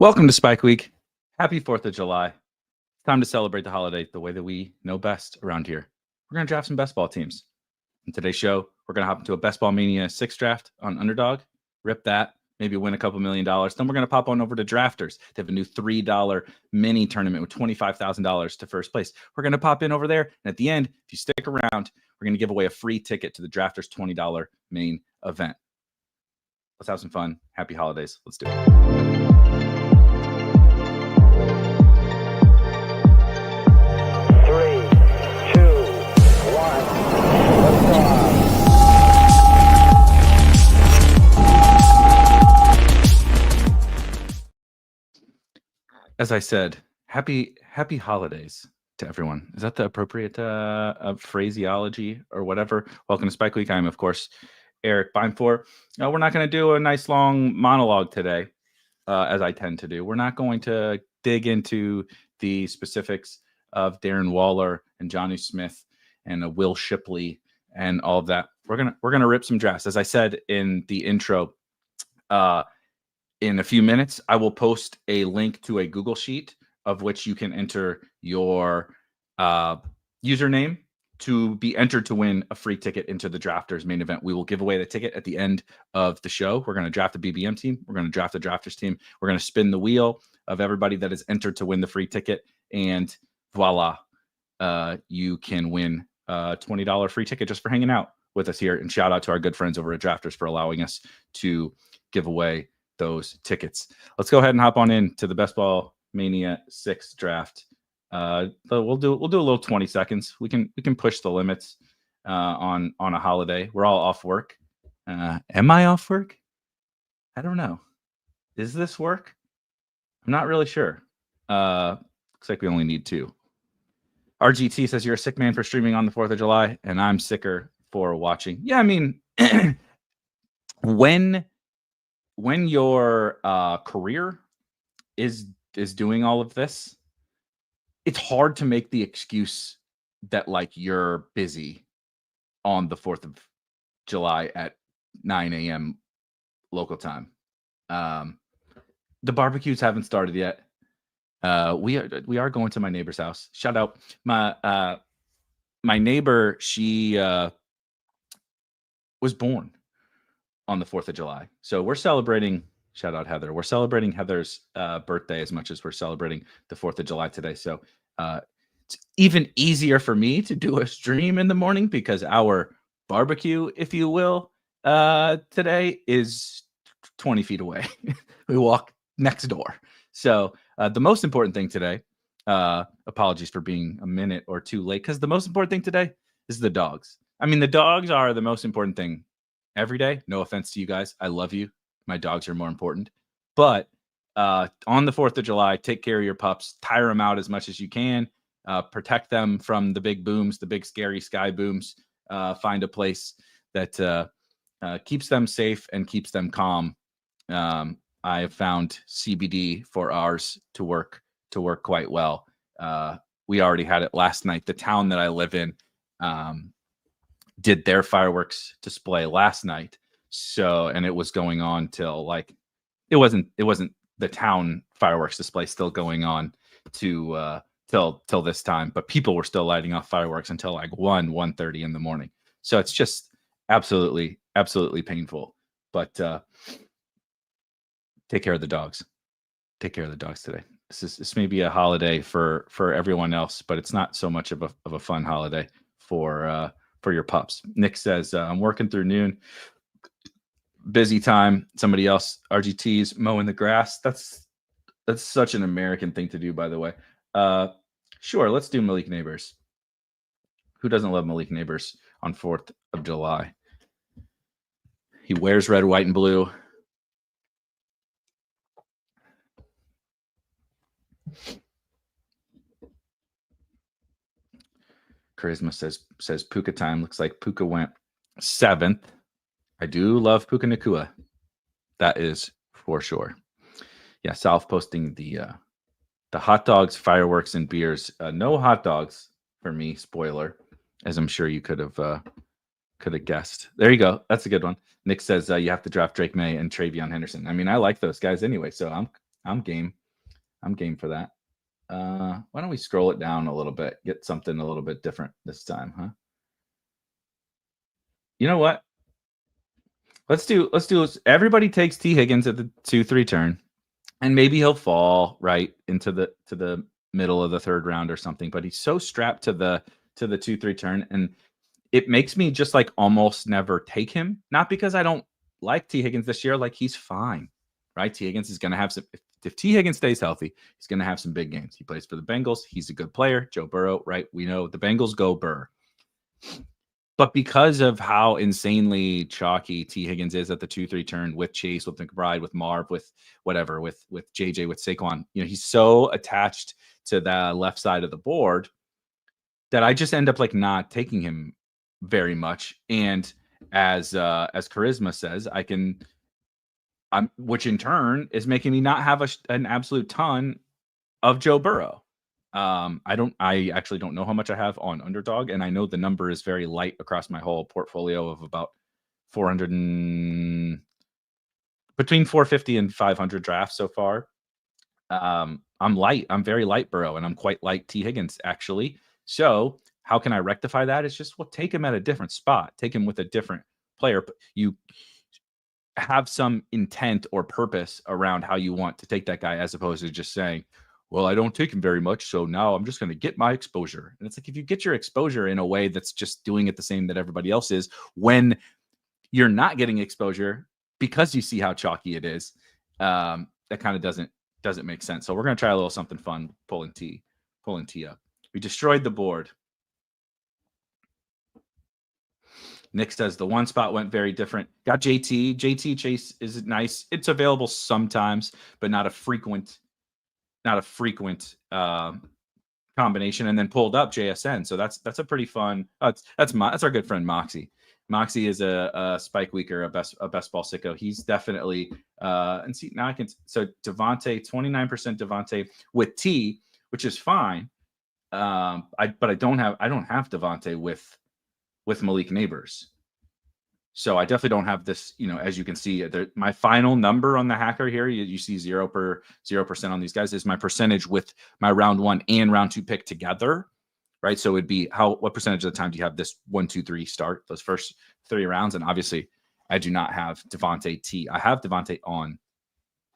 Welcome to Spike Week. Happy 4th of July. Time to celebrate the holiday the way that we know best around here. We're going to draft some best ball teams. In today's show, we're going to hop into a Best Ball Mania 6 draft on Underdog. Rip that. Maybe win a couple $1 million. Then we're going to pop on over to Drafters. They have a new $3 mini tournament with $25,000 to first place. We're going to pop in over there. And at the end, if you stick around, we're going to give away a free ticket to the Drafters $20 main event. Let's have some fun. Happy holidays. Let's do it. As I said, happy holidays to everyone. Is that the appropriate phraseology or whatever? Welcome to Spike Week. I'm, of course, Eric Beinfor. We're not going to do a nice long monologue today, as I tend to do. We're not going to dig into the specifics of Darren Waller and Johnny Smith and Will Shipley and all of that. We're gonna rip some drafts. As I said in the intro, in a few minutes, I will post a link to a Google Sheet of which you can enter your username to be entered to win a free ticket into the Drafters main event. We will give away the ticket at the end of the show. We're going to draft the BBM team. We're going to draft the Drafters team. We're going to spin the wheel of everybody that is entered to win the free ticket. And voila, you can win a $20 free ticket just for hanging out with us here. And shout out to our good friends over at Drafters for allowing us to give away those tickets. Let's go ahead and hop on in to the Best Ball Mania 6 draft. We'll do a little 20 seconds. We can push the limits on a holiday. We're all off work. Am I off work? I don't know. Is this work? I'm not really sure. Looks like we only need 2. RGT says you're a sick man for streaming on the 4th of July, and I'm sicker for watching. Yeah, I mean, when your career is doing all of this, it's hard to make the excuse that like you're busy on the 4th of July at 9 a.m. local time. The barbecues haven't started yet. We are going to my neighbor's house. Shout out my neighbor. She was born on the 4th of July. So we're celebrating, shout out Heather. We're celebrating Heather's birthday as much as we're celebrating the 4th of July today. So it's even easier for me to do a stream in the morning because our barbecue, if you will, today is 20 feet away. We walk next door. So the most important thing today, apologies for being a minute or 2 late, because the most important thing today is the dogs. I mean, the dogs are the most important thing every day. No offense to you guys. I love you. My dogs are more important. But on the 4th of July, take care of your pups. Tire them out as much as you can. Protect them from the big booms, the big scary sky booms. Find a place that keeps them safe and keeps them calm. I have found CBD for ours to work quite well. We already had it last night. The town that I live in did their fireworks display last night. So, and it was going on till like, it wasn't the town fireworks display still going on to till this time, but people were still lighting off fireworks until like 1:30 in the morning. So it's just absolutely painful. But take care of the dogs. Take care of the dogs today. This may be a holiday for everyone else, but it's not so much of a fun holiday for your pups. Nick says, I'm working through noon. Busy time. Somebody else, RGT's mowing the grass. That's such an American thing to do, by the way. Sure, let's do Malik Nabers. Who doesn't love Malik Nabers on 4th of July? He wears red, white, and blue. Charisma says Puka time. Looks like Puka went 7th. I do love Puka Nakua. That is for sure. Yeah, South posting the hot dogs, fireworks, and beers. No hot dogs for me. Spoiler, as I'm sure you could have guessed. There you go. That's a good one. Nick says you have to draft Drake May and TreVeyon Henderson. I mean, I like those guys anyway, so I'm game. I'm game for that. Why don't we scroll it down a little bit, get something a little bit different this time, huh? You know what? Let's do everybody takes Tee Higgins at the 2-3 turn, and maybe he'll fall right into the middle of the third round or something, but he's so strapped to the 2-3 turn, and it makes me just like almost never take him. Not because I don't like Tee Higgins this year, like he's fine, right? Tee Higgins is going to have some. If Tee Higgins stays healthy, he's going to have some big games. He plays for the Bengals. He's a good player. Joe Burrow, right? We know the Bengals go Burr. But because of how insanely chalky Tee Higgins is at the 2-3 turn with Chase, with McBride, with Marv, with whatever, with JJ, with Saquon, he's so attached to the left side of the board that I just end up like not taking him very much. And as Charisma says, which in turn is making me not have an absolute ton of Joe Burrow. I actually don't know how much I have on Underdog, and I know the number is very light across my whole portfolio of about 400 between 450 and 500 drafts so far. I'm light. I'm very light Burrow, and I'm quite light Tee Higgins actually. So how can I rectify that? It's just, take him at a different spot. Take him with a different player. You have some intent or purpose around how you want to take that guy, as opposed to just saying, well, I don't take him very much, so now I'm just going to get my exposure. And it's like, if you get your exposure in a way that's just doing it the same that everybody else is, when you're not getting exposure because you see how chalky it is, that kind of doesn't make sense. So we're going to try a little something fun, pulling Tee up. We destroyed the board. Nick says the one spot went very different. Got JT. JT Chase is nice. It's available sometimes, but not a frequent combination. And then pulled up JSN. So that's a pretty fun. That's our good friend Moxie. Moxie is a spike weaker, a best ball sicko. He's definitely and see now I can. So Devontae, 29% Devontae with T, which is fine. But I don't have Devontae with Malik Nabers. So I definitely don't have this, as you can see, my final number on the hacker here, you see 0% on these guys, is my percentage with my round 1 and round 2 pick together, right? So it'd be what percentage of the time do you have this 1, 2, 3 start, those first 3 rounds? And obviously I do not have Devontae T. I have Devontae on,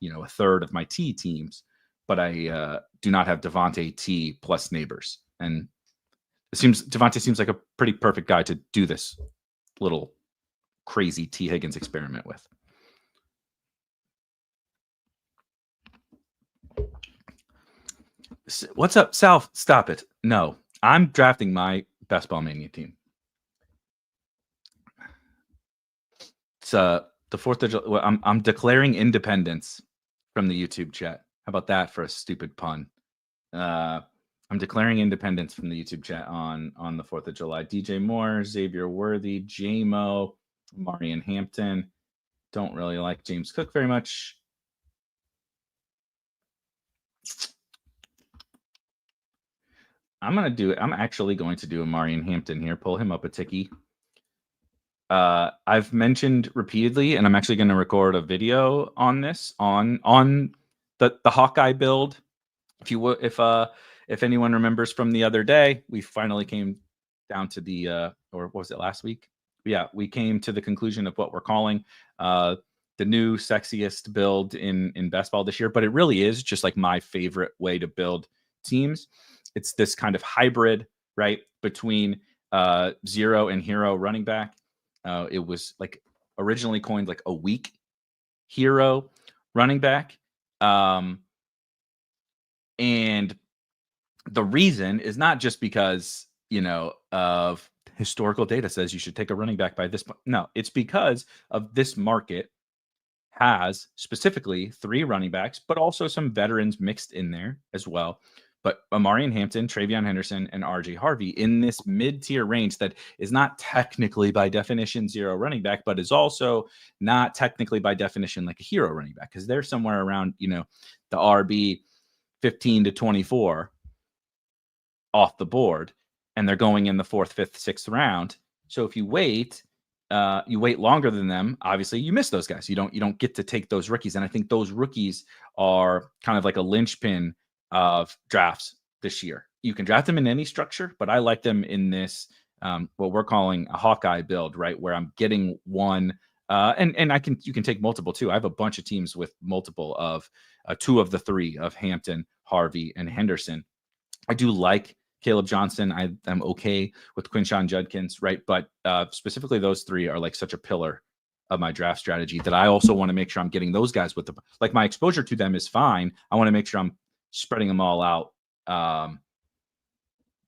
a third of my T teams, but I do not have Devontae T plus Nabers. And Devontae seems like a pretty perfect guy to do this little crazy Tee Higgins experiment with. What's up, Sal? Stop it. No, I'm drafting my best Ball Mania team. It's the 4th of July. Well, I'm declaring independence from the YouTube chat. How about that for a stupid pun? I'm declaring independence from the YouTube chat on the 4th of July. DJ Moore, Xavier Worthy, J-Mo, Omarion Hampton. Don't really like James Cook very much. I'm actually going to do Omarion Hampton here. Pull him up a ticky. I've mentioned repeatedly, and I'm actually going to record a video on this on the Hawkeye build. If anyone remembers from the other day, we finally came down to the or was it last week? Yeah, we came to the conclusion of what we're calling the new sexiest build in best ball this year. But it really is just like my favorite way to build teams. It's this kind of hybrid, right, between zero and hero running back. It was like originally coined like a weak hero running back. And the reason is not just because, of historical data says you should take a running back by this point. No, it's because of this market has specifically 3 running backs, but also some veterans mixed in there as well. But Omarion Hampton, TreVeyon Henderson, and RJ Harvey in this mid-tier range that is not technically by definition zero running back, but is also not technically by definition like a hero running back, because they're somewhere around, the RB 15 to 24 off the board, and they're going in the 4th, 5th, 6th round. So if you wait you wait longer than them, obviously you miss those guys. You don't get to take those rookies. And I think those rookies are kind of like a linchpin of drafts this year. You can draft them in any structure, but I like them in this what we're calling a Hawkeye build, right? Where I'm getting one, and you can take multiple too. I have a bunch of teams with multiple of two of the three of Hampton, Harvey, and Henderson. I do like Caleb Johnson. I'm okay with Quinshon Judkins, right? But specifically, those three are like such a pillar of my draft strategy that I also want to make sure I'm getting those guys with like my exposure to them is fine. I want to make sure I'm spreading them all out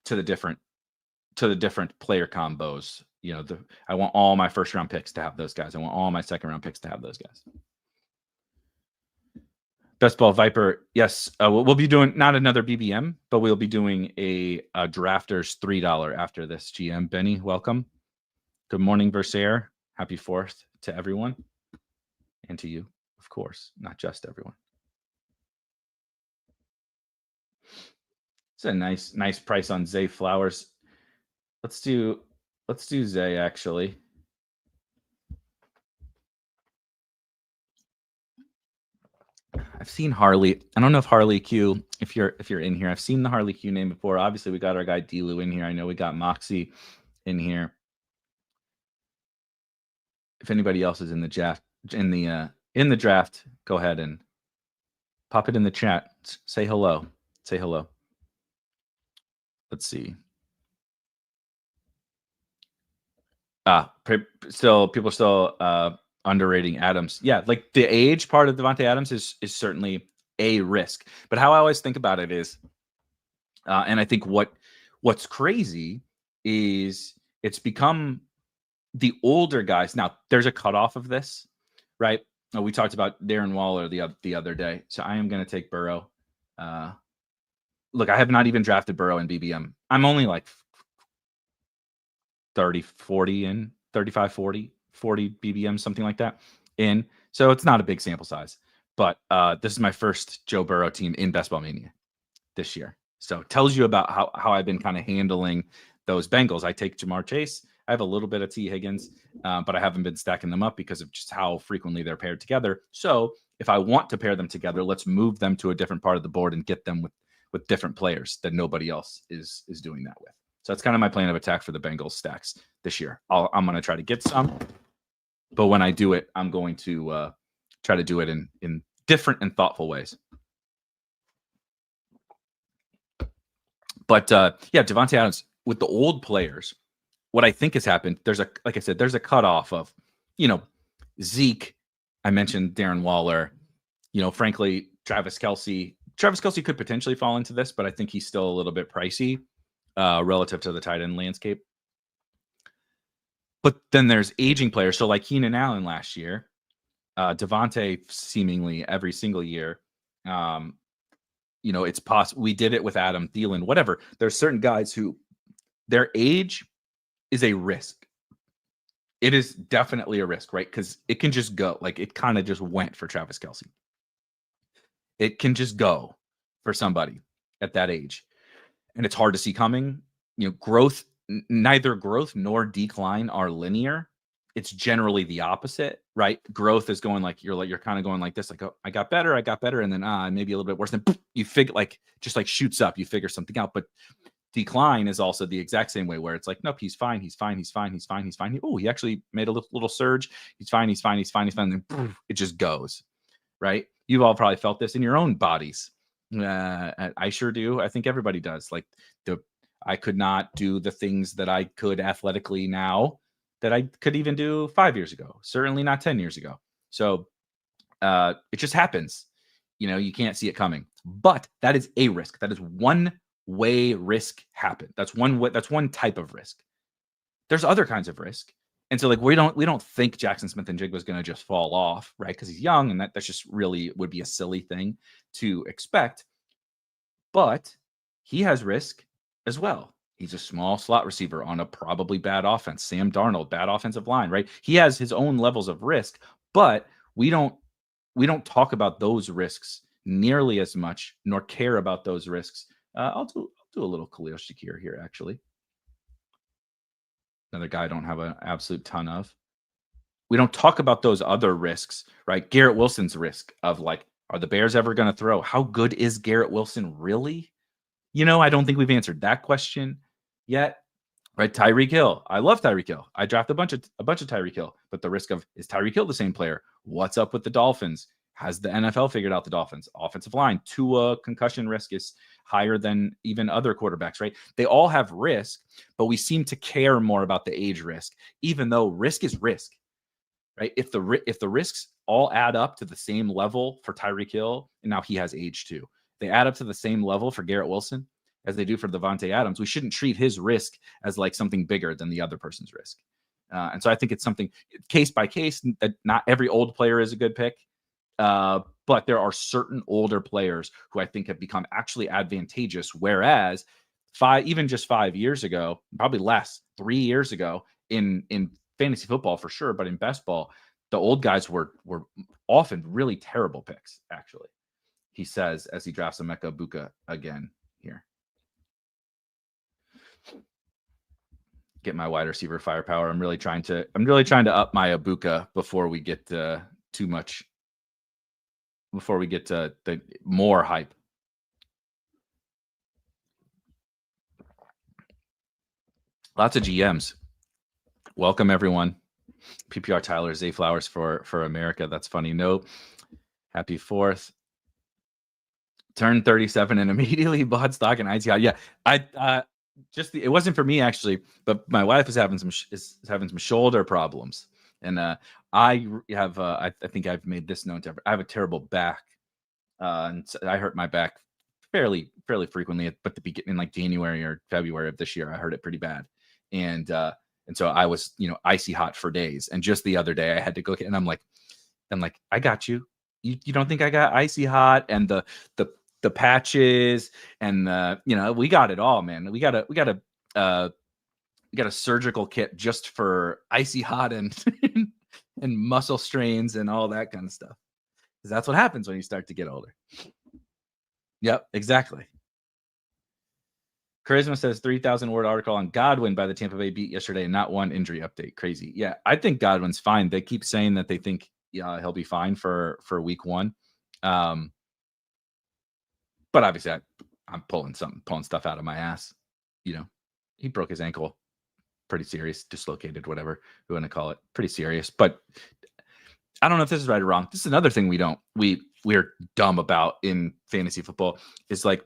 to the different player combos. I want all my first round picks to have those guys. I want all my second round picks to have those guys. Best Ball Viper, yes. We'll be doing not another BBM, but we'll be doing a Drafters $3 after this. GM Benny, welcome. Good morning, Versaire. Happy 4th to everyone, and to you, of course, not just everyone. It's a nice price on Zay Flowers. Let's do Zay actually. I've seen Harley. I don't know if Harley Q, if you're in here. I've seen the Harley Q name before. Obviously, we got our guy D-Lou in here. I know we got Moxie in here. If anybody else is in the draft, go ahead and pop it in the chat. Say hello. Say hello. Let's see. People are still underrating Adams. Yeah, like the age part of Devontae Adams is certainly a risk. But how I always think about it is, and I think what's crazy is it's become the older guys. Now, there's a cutoff of this, right? We talked about Darren Waller the other day. So I am going to take Burrow. Look, I have not even drafted Burrow in BBM. I'm only like 30, 40 in 35, 40 BBM, something like that in. So it's not a big sample size, but this is my first Joe Burrow team in Best Ball Mania this year. So it tells you about how I've been kind of handling those Bengals. I take Jamar Chase. I have a little bit of Tee Higgins, but I haven't been stacking them up because of just how frequently they're paired together. So if I want to pair them together, let's move them to a different part of the board and get them with different players that nobody else is doing that with. So that's kind of my plan of attack for the Bengals stacks this year. I'm going to try to get some, but when I do it, I'm going to try to do it in different and thoughtful ways. But yeah, Devontae Adams with the old players, what I think has happened, like I said, there's a cutoff of, Zeke. I mentioned Darren Waller, frankly, Travis Kelce. Travis Kelce could potentially fall into this, but I think he's still a little bit pricey relative to the tight end landscape. But then there's aging players. So like Keenan Allen last year, Devontae seemingly every single year. It's possible. We did it with Adam Thielen, whatever. There's certain guys who their age is a risk. It is definitely a risk, right? Because it can just go. Like it kind of just went for Travis Kelce. It can just go for somebody at that age. And it's hard to see coming. Neither growth nor decline are linear. It's generally the opposite, right? Growth is going like you're kind of going like this, like, oh, I got better, and then maybe a little bit worse. Then you figure just shoots up, you figure something out. But decline is also the exact same way, where it's like, nope, he's fine. Oh, he actually made a little surge. He's fine. And then it just goes, right? You've all probably felt this in your own bodies. I sure do. I think everybody does. Like I could not do the things that I could athletically now that I could even do 5 years ago. Certainly not 10 years ago. So it just happens. You can't see it coming. But that is a risk. That is one way risk happen. That's one type of risk. There's other kinds of risk. And so we don't think Jackson Smith-Njigba is going to just fall off, right? Because he's young, and that's just really would be a silly thing to expect. But he has risk as well. He's a small slot receiver on a probably bad offense. Sam Darnold, bad offensive line, right? He has his own levels of risk, but we don't talk about those risks nearly as much, nor care about those risks. I'll do a little Khalil Shakir here, actually. Another guy I don't have an absolute ton of. we don't talk about those other risks, right? Garrett Wilson's risk of like, are the Bears ever going to throw? How good is Garrett Wilson really? I don't think we've answered that question yet. Right, Tyreek Hill. I love Tyreek Hill. I draft a bunch of Tyreek Hill, but the risk of, is Tyreek Hill the same player? What's up with the Dolphins? Has the NFL figured out the Dolphins? Offensive line, Tua concussion risk is higher than even other quarterbacks, right? They all have risk, but we seem to care more about the age risk, even though risk is risk, right? If the risks all add up to the same level for Tyreek Hill, and now he has age too, they add up to the same level for Garrett Wilson as they do for Devontae Adams, we shouldn't treat his risk as like something bigger than the other person's risk. And so I think it's something case by case, that not every old player is a good pick. But there are certain older players who I think have become actually advantageous. Whereas even just 5 years ago, probably less, 3 years ago in fantasy football for sure, but in best ball, the old guys were often really terrible picks, actually. He says as he drafts Emeka Egbuka again here. Get my wide receiver firepower. I'm really trying to up my Egbuka before we get too much. Before we get to the more hype. Lots of GMs. Welcome everyone. PPR Tyler Zay Flowers for America. That's funny. No. Happy 4th. Turned 37 and immediately bought stock in ITI. Yeah, it wasn't for me actually, but my wife is having some shoulder problems, and I have I think I've made this known to everyone. I have a terrible back, and so I hurt my back fairly frequently. But the beginning, in like January or February of this year, I hurt it pretty bad, and so I was icy hot for days. And just the other day, I had to go and I'm like, I got you. You don't think I got icy hot? And the patches and we got it all, man. We got a surgical kit just for icy hot and and muscle strains and all that kind of stuff. Because that's what happens when you start to get older. Yep, exactly. Charisma says 3,000 word article on Godwin by the Tampa Bay beat yesterday and not one injury update. Crazy. Yeah, I think Godwin's fine. They keep saying that they think he'll be fine for week 1. But obviously, I'm pulling stuff out of my ass. He broke his ankle, pretty serious, dislocated, whatever you want to call it, pretty serious. But I don't know if this is right or wrong. This is another thing we're dumb about in fantasy football. Is like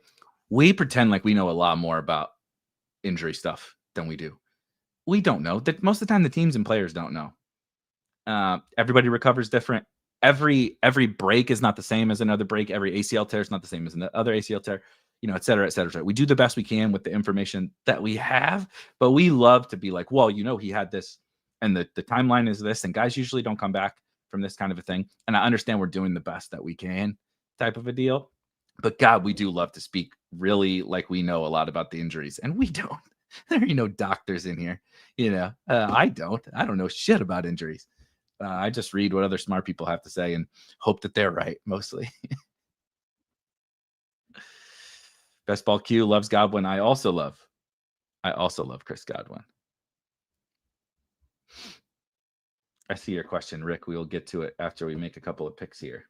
we pretend like we know a lot more about injury stuff than we do. We don't know that most of the time. The teams and players don't know. Everybody recovers different. Every break is not the same as another break. Every ACL tear is not the same as another ACL tear, et cetera, et cetera. We do the best we can with the information that we have, but we love to be like, well, he had this and the timeline is this, and guys usually don't come back from this kind of a thing. And I understand we're doing the best that we can type of a deal, but God, we do love to speak really like we know a lot about the injuries, and we don't. There ain't no doctors in here. I don't know shit about injuries. I just read what other smart people have to say and hope that they're right, mostly. Best Ball Q loves Godwin. I also love Chris Godwin. I see your question, Rick. We will get to it after we make a couple of picks here.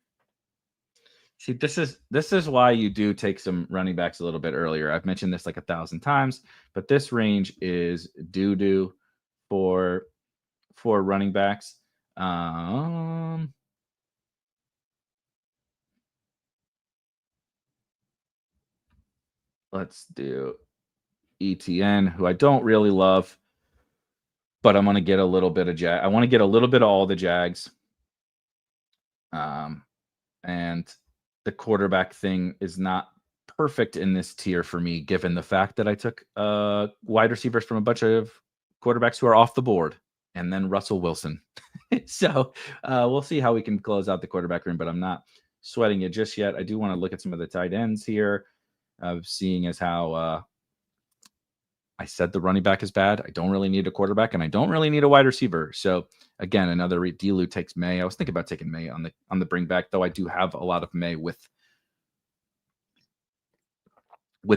See, this is why you do take some running backs a little bit earlier. I've mentioned this like 1,000 times, but this range is doo-doo for running backs. Let's do Etienne, who I don't really love, but I'm going to get a little bit of I want to get a little bit of all the Jags. And the quarterback thing is not perfect in this tier for me, given the fact that I took wide receivers from a bunch of quarterbacks who are off the board, and then Russell Wilson. So we'll see how we can close out the quarterback room, but I'm not sweating it just yet. I do want to look at some of the tight ends here, seeing as how I said the running back is bad. I don't really need a quarterback, and I don't really need a wide receiver. So again, another D-Lou takes May. I was thinking about taking May on the bring back, though I do have a lot of May with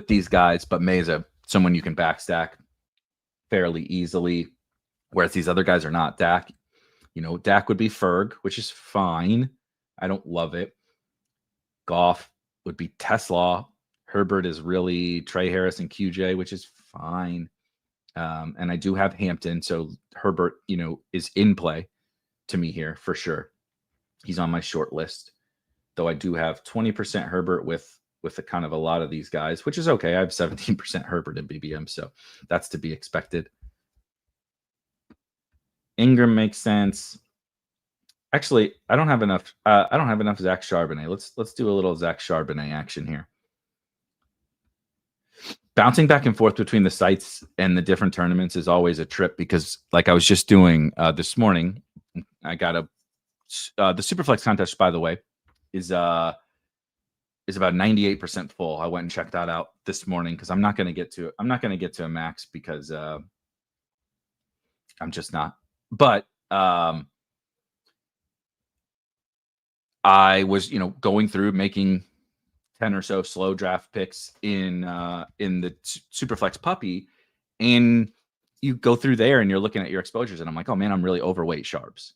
these guys, but May is someone you can backstack fairly easily, whereas these other guys are not. Dak, Dak would be Ferg, which is fine. I don't love it. Goff would be Tesla. Herbert is really Trey Harris and QJ, which is fine. And I do have Hampton, so Herbert, is in play to me here for sure. He's on my short list, though I do have 20% Herbert with a kind of a lot of these guys, which is okay. I have 17% Herbert in BBM, so that's to be expected. Engram makes sense. Actually, I don't have enough. I don't have enough Zach Charbonnet. Let's do a little Zach Charbonnet action here. Bouncing back and forth between the sites and the different tournaments is always a trip because, like I was just doing this morning, I got the Superflex contest, by the way, is about 98% full. I went and checked that out this morning because I'm not going to get to a max because I'm just not. But I was going through making 10 or so slow draft picks in the Superflex puppy, and you go through there and you're looking at your exposures, and I'm like, oh man, I'm really overweight sharps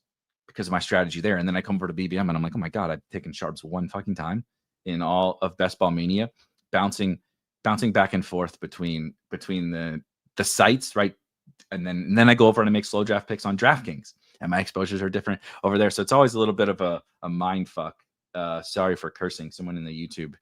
because of my strategy there. And then I come over to BBM and I'm like, oh my god, I've taken sharps one fucking time in all of Best Ball Mania, bouncing back and forth between the sites, right? And then I go over and I make slow draft picks on DraftKings, and my exposures are different over there. So it's always a little bit of a mind fuck. Sorry for cursing. Someone in the YouTube,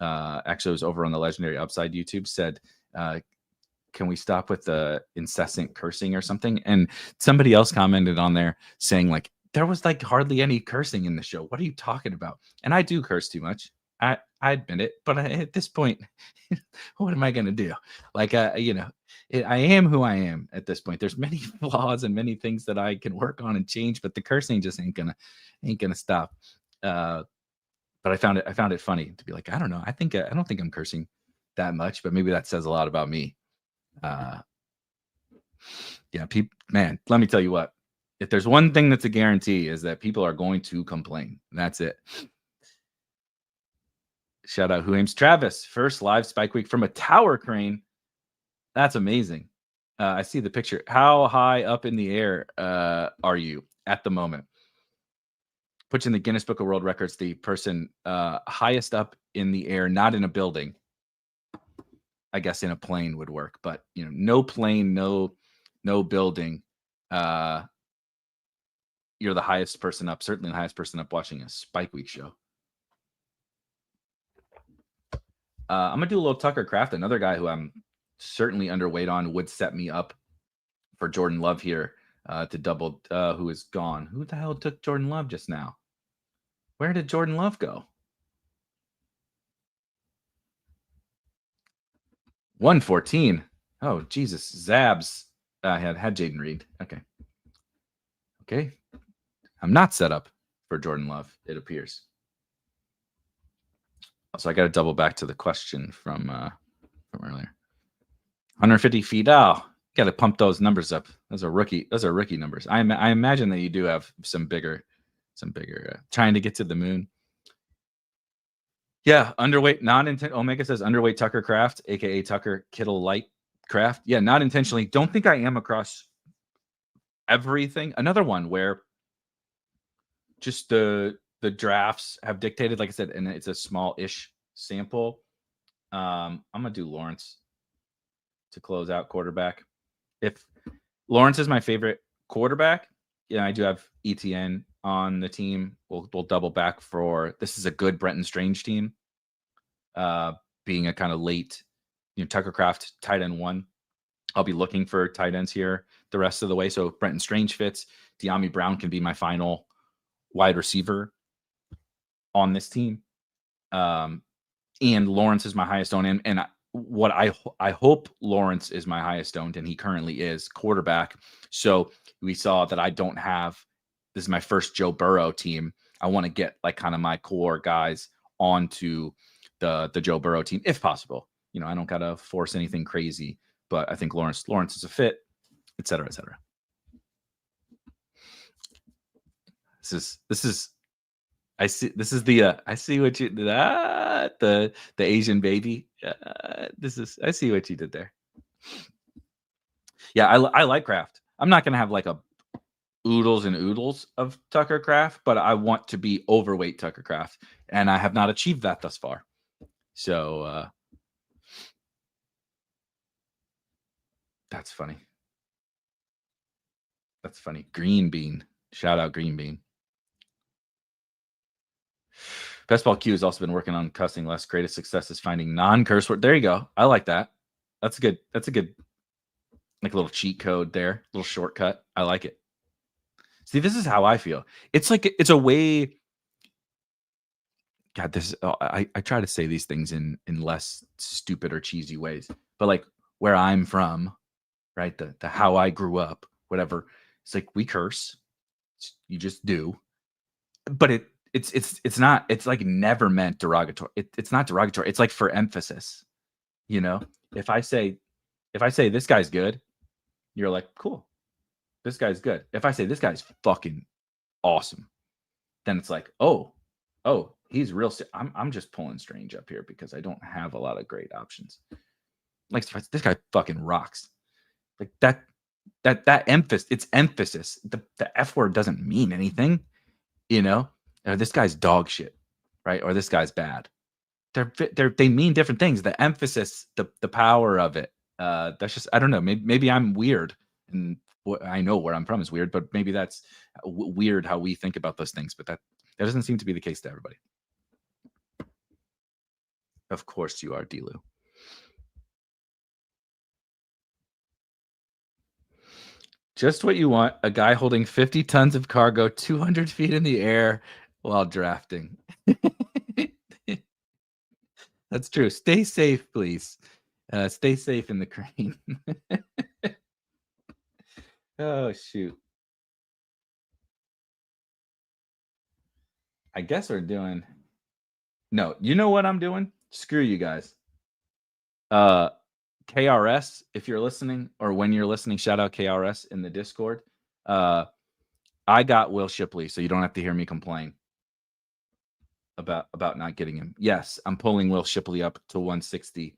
actually was over on the Legendary Upside YouTube, said, can we stop with the incessant cursing or something? And somebody else commented on there saying, like, there was like hardly any cursing in the show. What are you talking about? And I do curse too much. I admit it, but at this point, what am I going to do? Like, I am who I am at this point. There's many flaws and many things that I can work on and change, but the cursing just ain't gonna stop. But I found it funny to be like, I don't know. I don't think I'm cursing that much, but maybe that says a lot about me. Yeah, man, let me tell you what. If there's one thing that's a guarantee is that people are going to complain. That's it. Shout out Who Aims Travis. First live Spike Week from a tower crane. That's amazing. I see the picture. How high up in the air are you at the moment? Put you in the Guinness Book of World Records, the person highest up in the air, not in a building. I guess in a plane would work, but no plane, no building. You're the highest person up, certainly the highest person up watching a Spike Week show. I'm gonna do a little Tucker Kraft, another guy who I'm certainly underweight on, would set me up for Jordan Love here to double. Who is gone? Who the hell took Jordan Love just now? Where did Jordan Love go? 114. Oh Jesus, Zabs had Jayden Reed. Okay. I'm not set up for Jordan Love, it appears. So I got to double back to the question from earlier. 150 feet. Oh, got to pump those numbers up. Those are rookie numbers. I imagine that you do have some bigger. Trying to get to the moon. Yeah, underweight, not intent. Omega says underweight Tucker Kraft, aka Tucker Kittle Light Kraft. Yeah, not intentionally. Don't think I am across everything. Another one where just the drafts have dictated, like I said, and it's a small-ish sample. I'm gonna do Lawrence to close out quarterback. If Lawrence is my favorite quarterback, I do have Etienne on the team. We'll double back for this is a good Brenton Strange team. Being a kind of late, Tucker Kraft tight end 1. I'll be looking for tight ends here the rest of the way. So if Brenton Strange fits, De'Ami Brown can be my final wide receiver on this team. And Lawrence is my highest owned. And what I hope Lawrence is my highest owned, and he currently is, quarterback. So we saw that I don't have, this is my first Joe Burrow team. I want to get like kind of my core guys onto the Joe Burrow team if possible. I don't gotta force anything crazy, but I think Lawrence is a fit, et cetera, et cetera. This is I see what you did. The Asian baby. I see what you did there. Yeah, I like Kraft. I'm not gonna have like a oodles and oodles of Tucker Kraft, but I want to be overweight Tucker Kraft, and I have not achieved that thus far. So that's funny. That's funny. Green Bean. Shout out Green Bean. Best Ball Q has also been working on cussing less. Greatest success is finding non-curse word. There you go. I like that. That's good. That's a good, like, little cheat code there, little shortcut. I like it. See, this is how I feel. It's like it's a way. God, this I try to say these things in less stupid or cheesy ways, but like where I'm from, right? The how I grew up, whatever. It's like we curse. You just do, but it's not. It's like never meant derogatory. It's not derogatory. It's like for emphasis. You know, if I say this guy's good, you're like, cool. This guy's good. If I say this guy's fucking awesome, then it's like, oh, he's real. I'm just pulling strange up here because I don't have a lot of great options. Like, this guy fucking rocks. Like that emphasis. It's emphasis. The F word doesn't mean anything, you know. Or this guy's dog shit, right? Or this guy's bad. They mean different things. The emphasis, the power of it. That's just, I don't know. Maybe I'm weird, and I know where I'm from is weird, but maybe that's weird how we think about those things. But that doesn't seem to be the case to everybody. Of course you are, D-Lou. Just what you want, a guy holding 50 tons of cargo 200 feet in the air while drafting. That's true. Stay safe, please. Stay safe in the crane. Oh, shoot. I guess we're doing... No, you know what I'm doing? Screw you guys. KRS, if you're listening, or when you're listening, shout out KRS in the Discord. I got Will Shipley, so you don't have to hear me complain about not getting him. Yes, I'm pulling Will Shipley up to 160.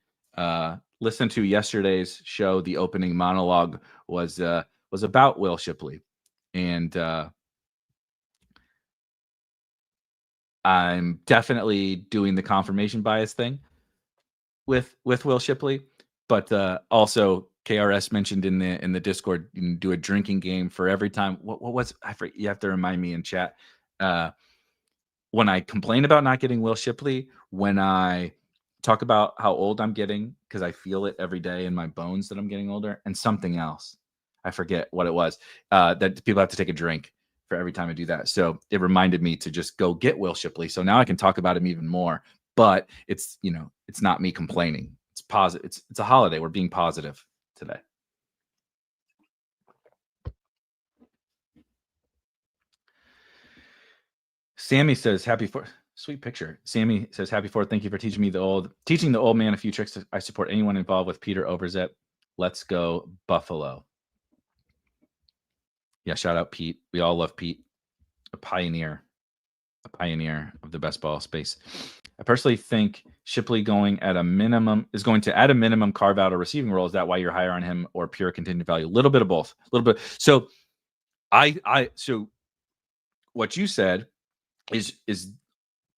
Listen to yesterday's show. The opening monologue was about Will Shipley, and I'm definitely doing the confirmation bias thing with Will Shipley, but also KRS mentioned in the Discord, you can do a drinking game for every time. What was I forget? You have to remind me in chat. When I complain about not getting Will Shipley, when I talk about how old I'm getting, because I feel it every day in my bones that I'm getting older, and something else, I forget what it was, that people have to take a drink for every time I do that. So it reminded me to just go get Will Shipley. So now I can talk about him even more. But it's, it's not me complaining. It's positive. It's a holiday. We're being positive today. Sammy says, happy for sweet picture. Sammy says, happy for thank you for teaching the old man a few tricks. I support anyone involved with Peter Overzet. Let's go Buffalo. Yeah, shout out Pete. We all love Pete. A pioneer of the best ball space. I personally think Shipley is going to, at a minimum, carve out a receiving role. Is that why you're higher on him, or pure contingent value? A little bit of both. A little bit. So so what you said is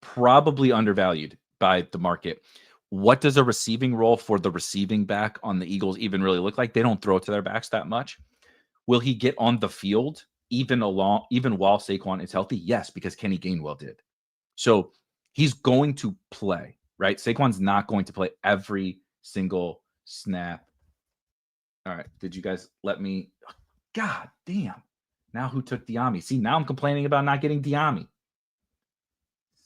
probably undervalued by the market. What does a receiving role for the receiving back on the Eagles even really look like? They don't throw to their backs that much. Will he get on the field even while Saquon is healthy? Yes, because Kenny Gainwell did. So he's going to play, right? Saquon's not going to play every single snap. All right. Did you guys let me? God damn. Now who took Diami? See, now I'm complaining about not getting Diami.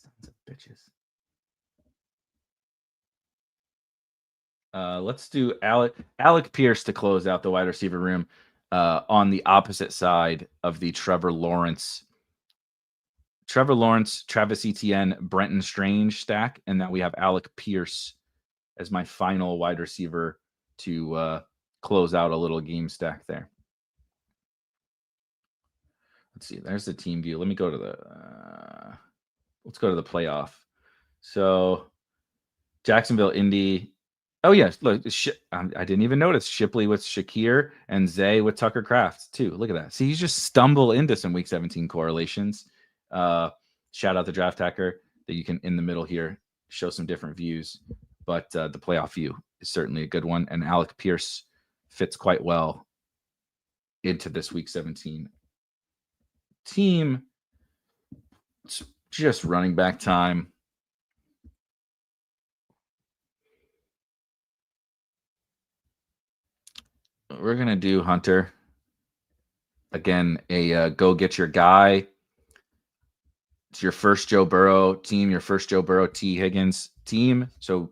Sons of bitches. Let's do Alec Pierce to close out the wide receiver room on the opposite side of the Trevor Lawrence, Travis Etienne, Brenton Strange stack, and then we have Alec Pierce as my final wide receiver to close out a little game stack there. Let's see. There's the team view. Let me go to let's go to the playoff. So Jacksonville, Indy, Oh yes, look, I didn't even notice Shipley with Shakir and Zay with Tucker Kraft too. Look at that. See, you just stumble into some Week 17 correlations. Shout out to Draft Hacker that you can in the middle here show some different views, but the playoff view is certainly a good one. And Alec Pierce fits quite well into this Week 17 team. It's just running back time. We're going to do Hunter. Again, a go get your guy. It's your first Joe Burrow team, your first Joe Burrow, Tee Higgins team. So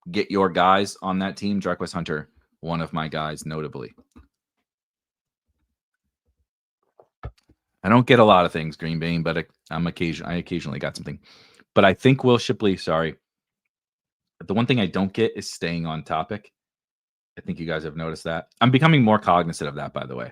get your guys on that team. Jarquez Hunter, one of my guys, notably. I don't get a lot of things, Green Bay, but I occasionally got something. But I think Will Shipley, sorry. The one thing I don't get is staying on topic. I think you guys have noticed that. I'm becoming more cognizant of that, by the way.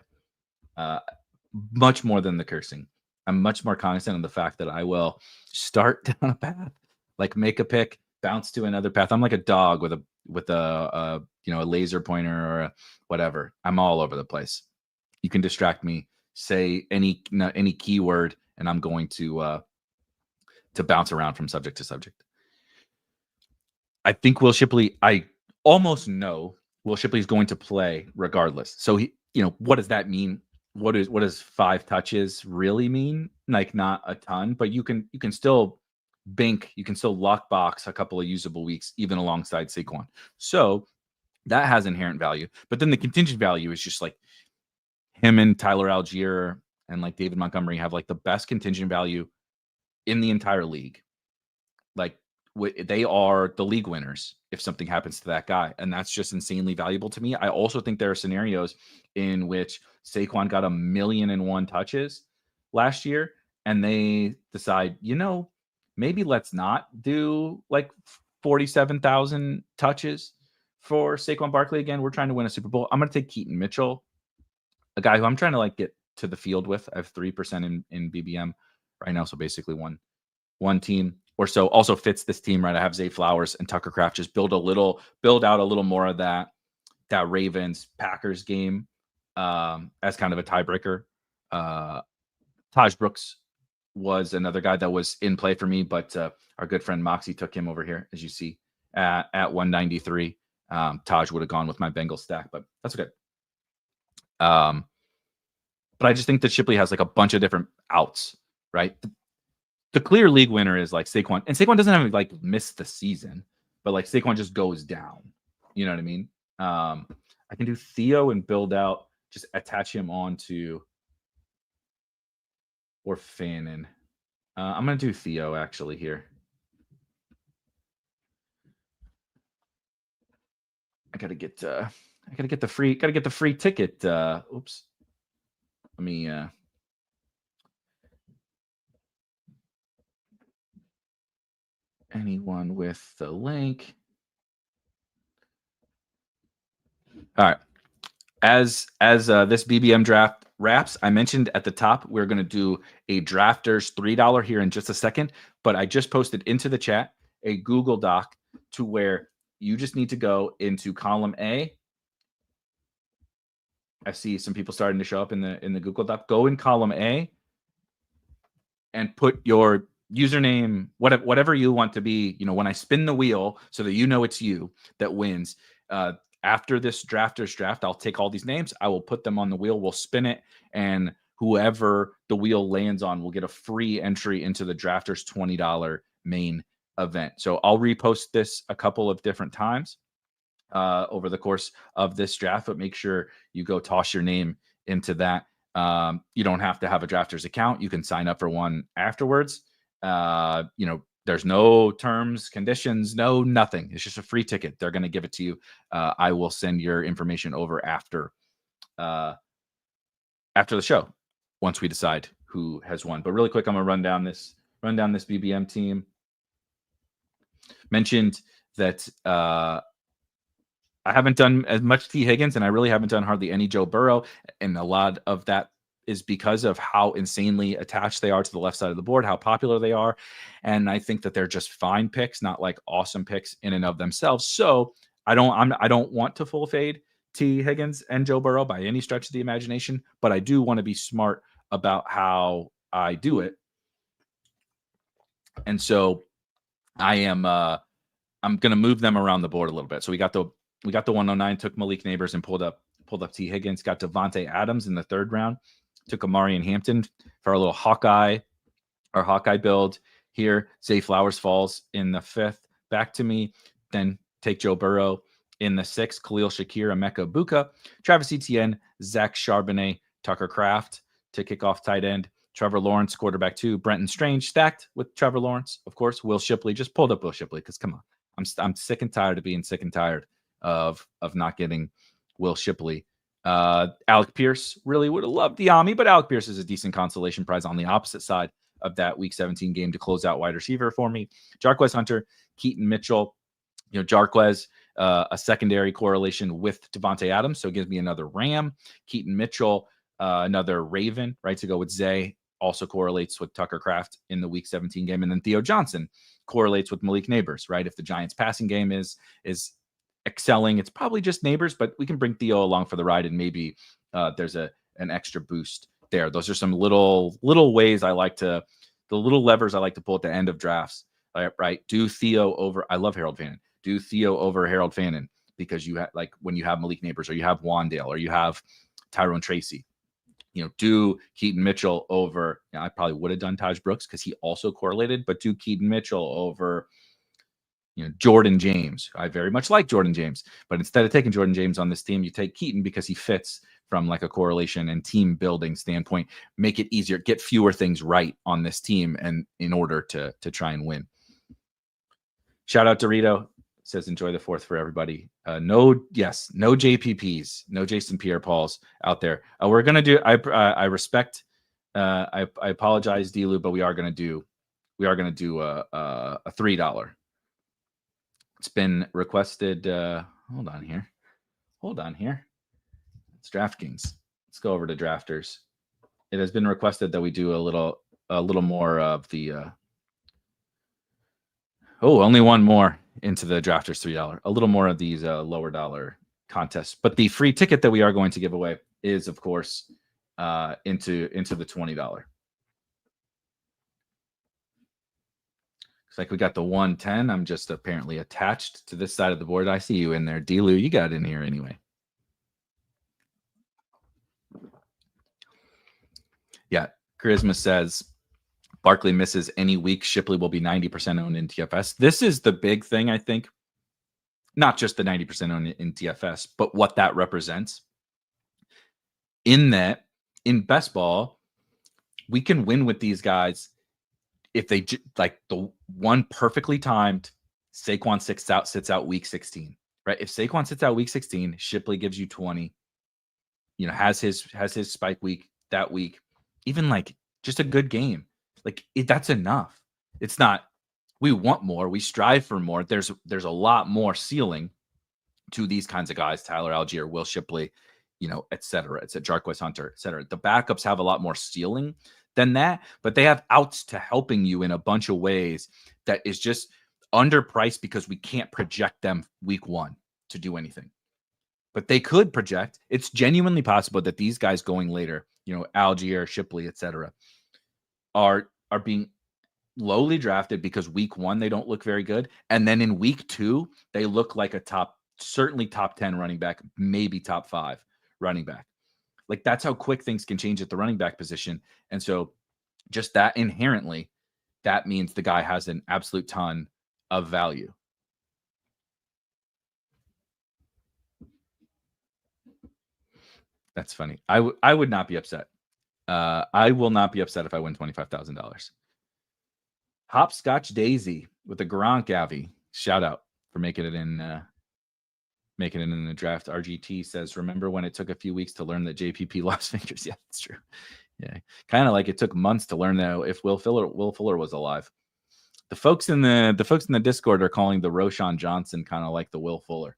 Much more than the cursing. I'm much more cognizant of the fact that I will start down a path, like make a pick, bounce to another path. I'm like a dog with a laser pointer or a whatever. I'm all over the place. You can distract me. Say any keyword, and I'm going to bounce around from subject to subject. I think Will Shipley. I almost know Will Shipley is going to play regardless. So he, what does that mean? What does 5 touches really mean? Like not a ton, but you can still bank, you can still lock box a couple of usable weeks even alongside Saquon. So that has inherent value. But then the contingent value is just like him and Tyler Algier and like David Montgomery have like the best contingent value in the entire league. Like they are the league winners if something happens to that guy. And that's just insanely valuable to me. I also think there are scenarios in which Saquon got 1,000,001 touches last year and they decide, maybe let's not do like 47,000 touches for Saquon Barkley again. We're trying to win a Super Bowl. I'm going to take Keaton Mitchell, a guy who I'm trying to like get to the field with. I have 3% in BBM right now. So basically one team or so also fits this team, right? I have Zay Flowers and Tucker Kraft. Just build out a little more of that Ravens Packers game as kind of a tiebreaker. Taj Brooks was another guy that was in play for me, but our good friend Moxie took him over here, as you see, at 193. Taj would have gone with my Bengals stack, but that's okay. But I just think that Shipley has like a bunch of different outs, right? The clear league winner is like Saquon, and Saquon doesn't have like miss the season, but like Saquon just goes down. You know what I mean? I can do Theo and build out, just attach him onto or Fannin. I'm gonna do Theo actually here. I gotta get the free ticket. Oops. Let me anyone with the link. All right. As this BBM draft wraps, I mentioned at the top we're going to do a drafters $3 here in just a second, but I just posted into the chat a Google Doc to where you just need to go into column A. I see some people starting to show up in the Google Doc. Go in column A and put your username, whatever you want to be, when I spin the wheel so that it's you that wins. After this drafters draft, I'll take all these names. I will put them on the wheel. We'll spin it. And whoever the wheel lands on will get a free entry into the drafters $20 main event. So I'll repost this a couple of different times over the course of this draft, but make sure you go toss your name into that. You don't have to have a drafters account. You can sign up for one afterwards. There's no terms, conditions, no nothing. It's just a free ticket. They're going to give it to you. I will send your information over after the show once we decide who has won. But really quick, I'm going to run down this BBM team. Mentioned that I haven't done as much Tee Higgins, and I really haven't done hardly any Joe Burrow, and a lot of that is because of how insanely attached they are to the left side of the board, how popular they are. And I think that they're just fine picks, not like awesome picks in and of themselves. So I don't want to full fade Tee Higgins and Joe Burrow by any stretch of the imagination, but I do want to be smart about how I do it. And so I am I'm going to move them around the board a little bit. So we got the 109, took Malik Nabers and pulled up Tee Higgins, got Devontae Adams in the 3rd round, took Omarion Hampton for our little Hawkeye build here. Zay Flowers falls in the 5th back to me. Then take Joe Burrow in the 6th, Khalil, Shakir, Emeka, Egbuka, Travis Etienne, Zach Charbonnet, Tucker Kraft to kick off tight end. Trevor Lawrence, quarterback 2, Brenton Strange stacked with Trevor Lawrence, of course. Will Shipley, just pulled up Will Shipley because come on, I'm sick and tired of being sick and tired of not getting Will Shipley. Alec Pierce, really would have loved the Ami, but Alec Pierce is a decent consolation prize on the opposite side of that Week 17 game to close out wide receiver for me. Jarquez Hunter, Keaton Mitchell, Jarquez, a secondary correlation with Devontae Adams, so it gives me another Ram. Keaton Mitchell, another Raven, right, to go with Zay, also correlates with Tucker Kraft in the Week 17 game. And then Theo Johnson correlates with Malik Nabers, right? If the Giants passing game is excelling, it's probably just Nabers, but we can bring Theo along for the ride, and maybe there's an extra boost there. Those are some little ways the little levers I like to pull at the end of drafts, right? Do Theo over, I love Harold Fannin. Do Theo over Harold Fannin because you have, like, when you have Malik Nabers or you have Wandale or you have Tyrone Tracy, do Keaton Mitchell over, I probably would have done Taj Brooks because he also correlated, but do Keaton Mitchell over, Jordan James. I very much like Jordan James, but instead of taking Jordan James on this team, you take Keaton because he fits from like a correlation and team building standpoint. Make it easier, get fewer things right on this team, and in order to try and win. Shout out Dorito. Says enjoy the 4th for everybody. No JPPs, no Jason Pierre-Pauls out there. We're gonna do. I respect. I apologize, Delu, but we are gonna do a $3. It's been requested. Hold on here. It's DraftKings. Let's go over to Drafters. It has been requested that we do a little more of the. Only one more into the Drafters $3. A little more of these lower dollar contests, but the free ticket that we are going to give away is, of course, into the $20. Looks like we got the 110. I'm just apparently attached to this side of the board. I see you in there, Delu. You got in here anyway. Yeah, Charisma says Barkley misses any week, Shipley will be 90% owned in TFS. This is the big thing, I think. Not just the 90% owned in TFS, but what that represents. In that, in best ball, we can win with these guys if they like the one perfectly timed Saquon sits out week 16, right? If Saquon sits out week 16, Shipley gives you 20, has his spike week that week, even like just a good game. Like that's enough. It's not, we want more, we strive for more. There's a lot more ceiling to these kinds of guys, Tyler Algier, Will Shipley, et cetera. It's a Jarquez Hunter, et cetera. The backups have a lot more ceiling than that, but they have outs to helping you in a bunch of ways that is just underpriced because we can't project them week 1 to do anything. But they could project. It's genuinely possible that these guys going later, Algier, Shipley, et cetera, are being lowly drafted because week 1 they don't look very good, and then in week 2 they look like certainly top 10 running back, maybe top 5 running back. Like that's how quick things can change at the running back position. And so just that inherently, that means the guy has an absolute ton of value. That's funny. I would not be upset. I will not be upset if I win $25,000. Hopscotch Daisy with a Gronk Avi. Shout out for making it in the draft. RGT says, remember when it took a few weeks to learn that JPP lost fingers? Yeah, that's true. Yeah, kind of like it took months to learn that if Will Fuller was alive. The folks in the Discord are calling the Roshan Johnson kind of like the Will Fuller.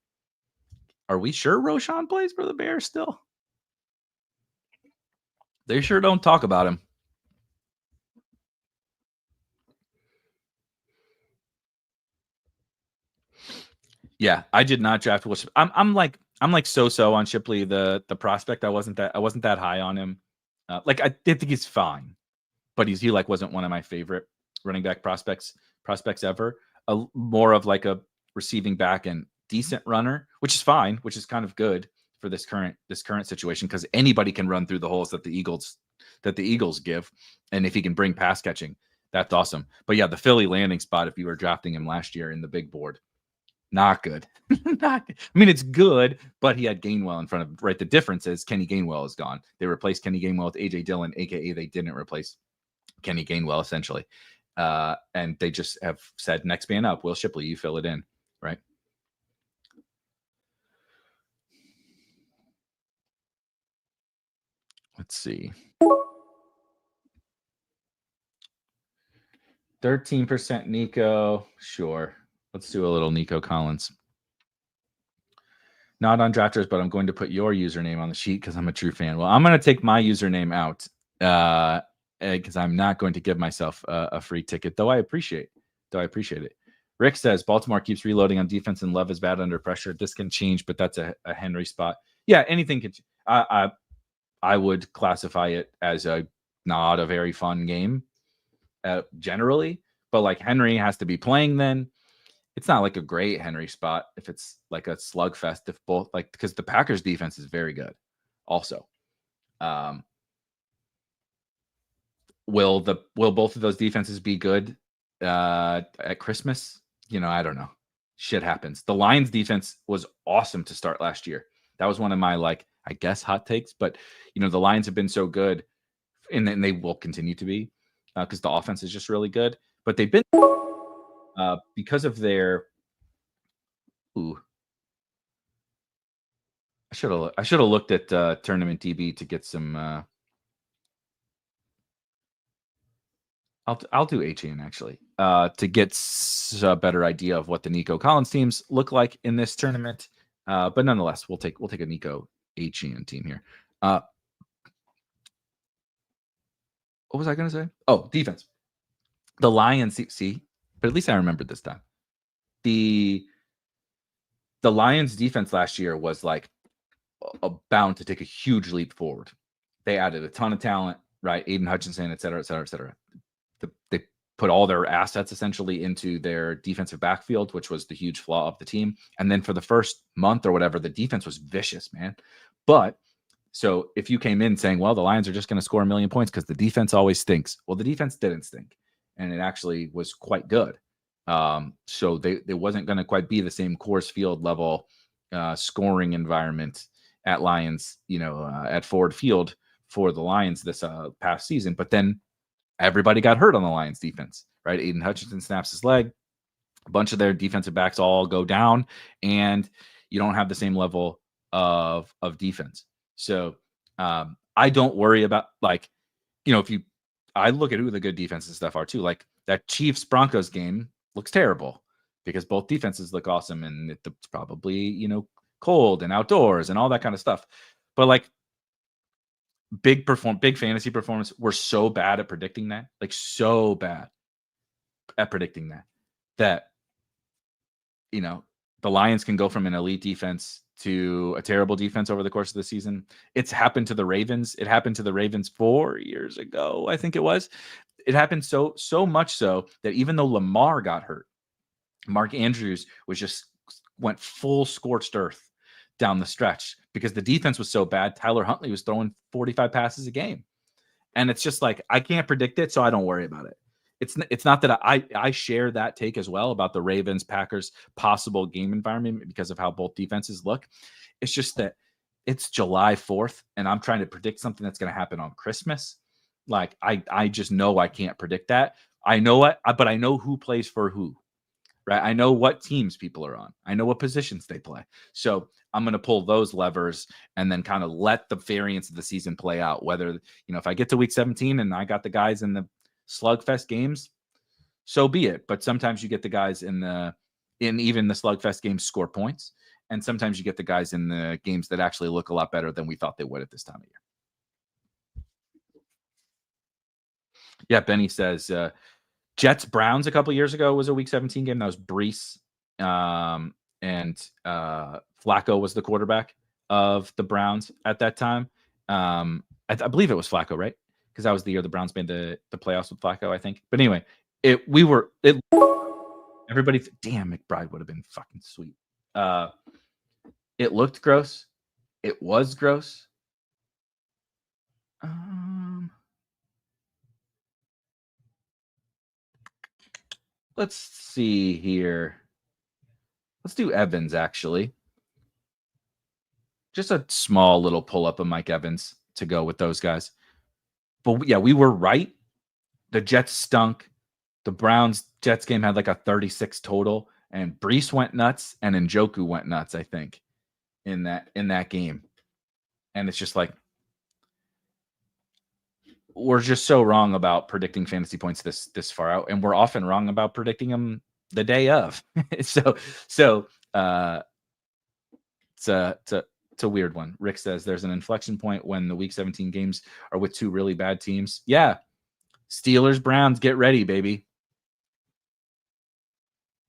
Are we sure Roshan plays for the Bears still? They sure don't talk about him. Yeah, I did not draft Will. I'm like so on Shipley, the prospect. I wasn't that high on him. Like I did think he's fine, but he like wasn't one of my favorite running back prospects ever. More of like a receiving back and decent runner, which is fine, which is kind of good for this current situation, because anybody can run through the holes that the Eagles give, and if he can bring pass catching, that's awesome. But yeah, the Philly landing spot, if you were drafting him last year in the big board, not good. Not good. I mean, it's good, but he had Gainwell in front of, right? The difference is Kenny Gainwell is gone. They replaced Kenny Gainwell with AJ Dillon, aka they didn't replace Kenny Gainwell, essentially. And they just have said, next man up, Will Shipley, you fill it in, right? Let's see. 13% Nico. Sure. Let's do a little Nico Collins. Not on drafters, but I'm going to put your username on the sheet because I'm a true fan. Well, I'm going to take my username out because I'm not going to give myself a free ticket, though I appreciate it. Rick says Baltimore keeps reloading on defense and Love is bad under pressure. This can change, but that's a Henry spot. Yeah, anything can. I would classify it as not a very fun game generally, but like Henry has to be playing then. It's not like a great Henry spot if it's like a slugfest, if both, like, because the Packers defense is very good also. Will both of those defenses be good at Christmas? I don't know. Shit happens. The Lions defense was awesome to start last year. That was one of my, like, I guess, hot takes, but the Lions have been so good, and they will continue to be because the offense is just really good. But they've been because of their I should have looked at Tournament DB to get some. I'll do Achane actually to get a better idea of what the Nico Collins teams look like in this tournament. But nonetheless, we'll take a Nico Achane team here. What was I going to say? Oh, defense. The Lions, see, but at least I remembered this time. The Lions defense last year was like bound to take a huge leap forward. They added a ton of talent, right? Aiden Hutchinson, et cetera, et cetera, et cetera. They put all their assets essentially into their defensive backfield, which was the huge flaw of the team. And then for the first month or whatever, the defense was vicious, man. But so if you came in saying, well, the Lions are just going to score 1 million points because the defense always stinks. Well, the defense didn't stink, and it actually was quite good. So they wasn't going to quite be the same Coors Field level scoring environment at Lions, at Ford Field for the Lions this past season. But then everybody got hurt on the Lions defense, right? Aiden Hutchinson snaps his leg. A bunch of their defensive backs all go down, and you don't have the same level of defense. So I don't worry about, like, I look at who the good defense and stuff are too. Like that Chiefs Broncos game looks terrible because both defenses look awesome, and it's probably, cold and outdoors and all that kind of stuff. But like big fantasy performance, we're so bad at predicting that, like so bad at predicting that the Lions can go from an elite defense to a terrible defense over the course of the season. It's happened to the Ravens. It happened to the Ravens 4 years ago, I think it was. It happened so much so that even though Lamar got hurt, Mark Andrews went full scorched earth down the stretch because the defense was so bad. Tyler Huntley was throwing 45 passes a game. And it's just like, I can't predict it, so I don't worry about it. It's not that I share that take as well about the Ravens Packers possible game environment because of how both defenses look. It's just that it's July 4th and I'm trying to predict something that's going to happen on Christmas. Like I just know I can't predict that. I know but I know who plays for who, right? I know what teams people are on. I know what positions they play. So I'm going to pull those levers and then kind of let the variance of the season play out. Whether, if I get to week 17 and I got the guys in the slugfest games, so be it. But sometimes you get the guys in even the slugfest games score points. And sometimes you get the guys in the games that actually look a lot better than we thought they would at this time of year. Yeah, Benny says Jets Browns a couple years ago was a week 17 game. That was Brees. and Flacco was the quarterback of the Browns at that time. I believe it was Flacco, right? Because that was the year the Browns made the playoffs with Flacco, I think. But anyway, everybody, damn, McBride would have been fucking sweet. It looked gross. It was gross. Let's see here. Let's do Evans, actually. Just a small little pull-up of Mike Evans to go with those guys. But yeah, we were right. The Jets stunk. The Browns-Jets game had like a 36 total, and Brees went nuts, and Njoku went nuts, I think, in that game. And it's just like, we're just so wrong about predicting fantasy points this far out, and we're often wrong about predicting them the day of. so it's a weird one. Rick says there's an inflection point when the Week 17 games are with two really bad teams. Yeah, Steelers, Browns, get ready, baby.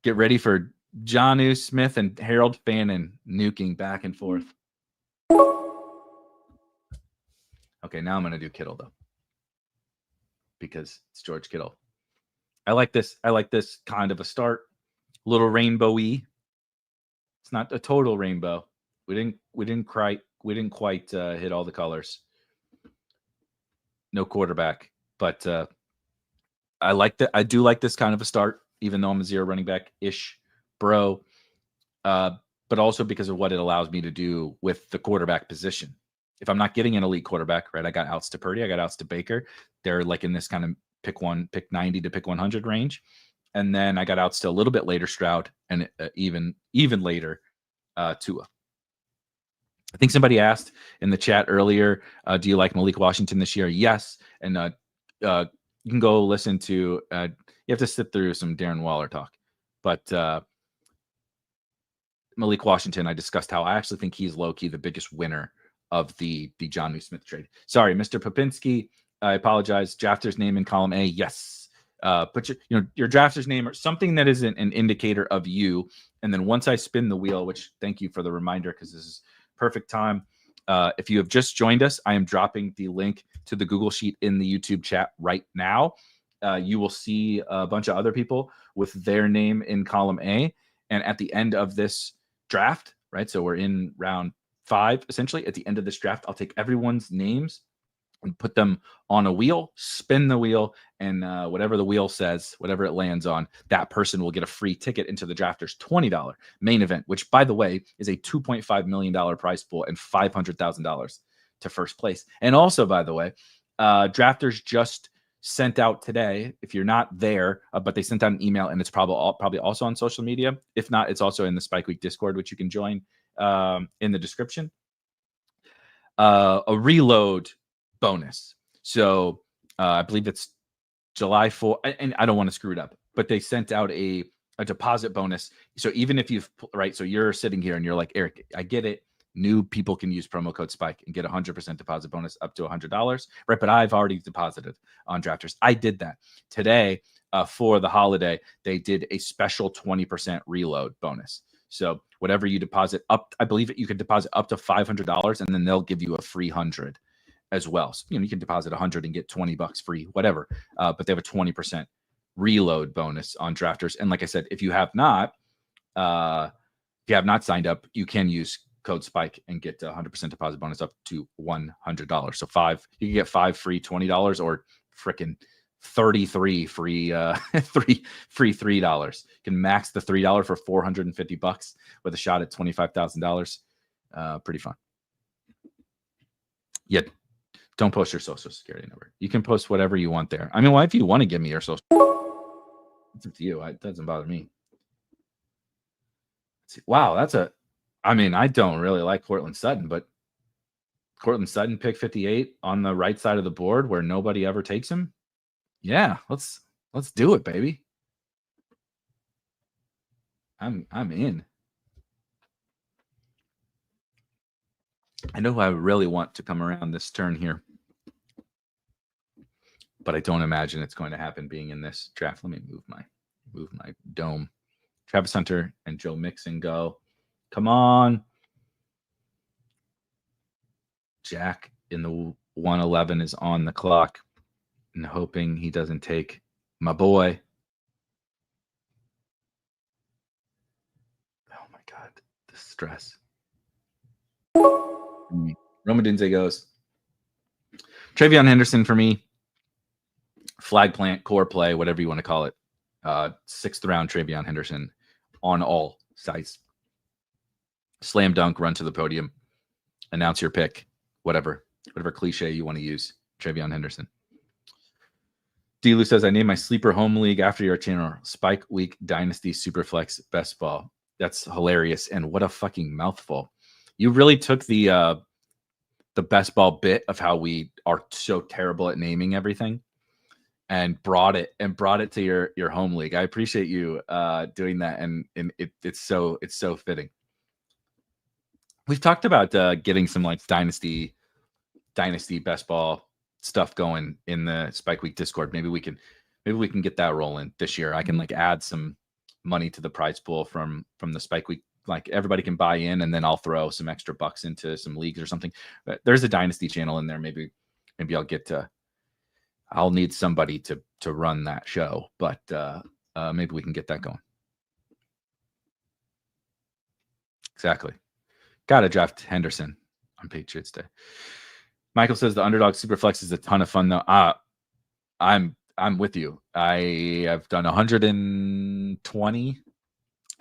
Get ready for Jonnu Smith and Harold Fannin nuking back and forth. Okay, now I'm going to do Kittle, though, because it's George Kittle. I like this kind of a start. A little rainbowy. It's not a total rainbow. We didn't quite hit all the colors. No quarterback, but I like that. I do like this kind of a start, even though I'm a zero running back ish bro. But also because of what it allows me to do with the quarterback position. If I'm not getting an elite quarterback, right? I got outs to Purdy, I got outs to Baker. They're like in this kind of pick 90 to pick 100 range, and then I got outs to a little bit later Stroud, and even later Tua. I think somebody asked in the chat earlier, do you like Malik Washington this year? Yes. And you can go listen to, you have to sit through some Darren Waller talk. But Malik Washington, I discussed how I actually think he's low-key the biggest winner of the Jonnu Smith trade. Sorry, Mr. Popinski, I apologize. Drafter's name in column A, yes. Put your drafter's name or something that isn't an indicator of you. And then once I spin the wheel, which thank you for the reminder because this is perfect time. If you have just joined us, I am dropping the link to the Google Sheet in the YouTube chat right now. You will see a bunch of other people with their name in column A. And at the end of this draft, right? So we're in round 5, essentially. At the end of this draft, I'll take everyone's names and put them on a wheel, spin the wheel, and whatever the wheel says, whatever it lands on, that person will get a free ticket into the Drafters $20 main event, which, by the way, is a $2.5 million prize pool and $500,000 to first place. And also, by the way, Drafters just sent out today, if you're not there, but they sent out an email, and it's probably also on social media. If not, it's also in the Spike Week Discord, which you can join in the description. A reload bonus. So I believe it's July 4th, and I don't want to screw it up, but they sent out a deposit bonus. So even if you've, right, so you're sitting here and you're like, Eric, I get it. New people can use promo code Spike and get 100% deposit bonus up to $100, right? But I've already deposited on Drafters. I did that today for the holiday. They did a special 20% reload bonus. So whatever you deposit up, I believe you could deposit up to $500, and then they'll give you a free 100 as well. So, you can deposit 100 and get $20 free, whatever. But they have a 20% reload bonus on Drafters. And like I said, if you have not signed up, you can use code Spike and get 100% deposit bonus up to $100. So you can get 5 free $20 or freaking 33 free $3. You can max the $3 for $450 with a shot at $25,000. Pretty fun. Yeah. Don't post your social security number. You can post whatever you want there. I mean, if you want to give me your social, it's up to you. It doesn't bother me. Wow, I don't really like Courtland Sutton, but Courtland Sutton pick 58 on the right side of the board where nobody ever takes him. Yeah, let's do it, baby. I'm in. I know I really want to come around this turn here, but I don't imagine it's going to happen being in this draft. Let me move my dome Travis Hunter and Joe Mixon go. Come on. Jack in the 111 is on the clock and hoping he doesn't take my boy. Oh my God, the stress. Romadinze goes. TreVeyon Henderson for me. Flag plant, core play, whatever you want to call it. 6th round TreVeyon Henderson on all sites. Slam dunk, run to the podium, announce your pick, whatever cliche you want to use. TreVeyon Henderson. D-Lou says, I named my sleeper home league after your channel, Spike Week Dynasty Superflex Best Ball. That's hilarious. And what a fucking mouthful. You really took the best ball bit of how we are so terrible at naming everything and brought it to your home league. I appreciate you doing that. And it's so fitting. We've talked about getting some like dynasty best ball stuff going in the Spike Week Discord. Maybe we can get that rolling this year. I can like add some money to the prize pool from the Spike Week. Like everybody can buy in, and then I'll throw some extra bucks into some leagues or something. But there's a dynasty channel in there. Maybe I'll get to. I'll need somebody to run that show, but maybe we can get that going. Exactly. Got to draft Henderson on Patriots Day. Michael says the underdog superflex is a ton of fun though. I'm with you. I have done 120,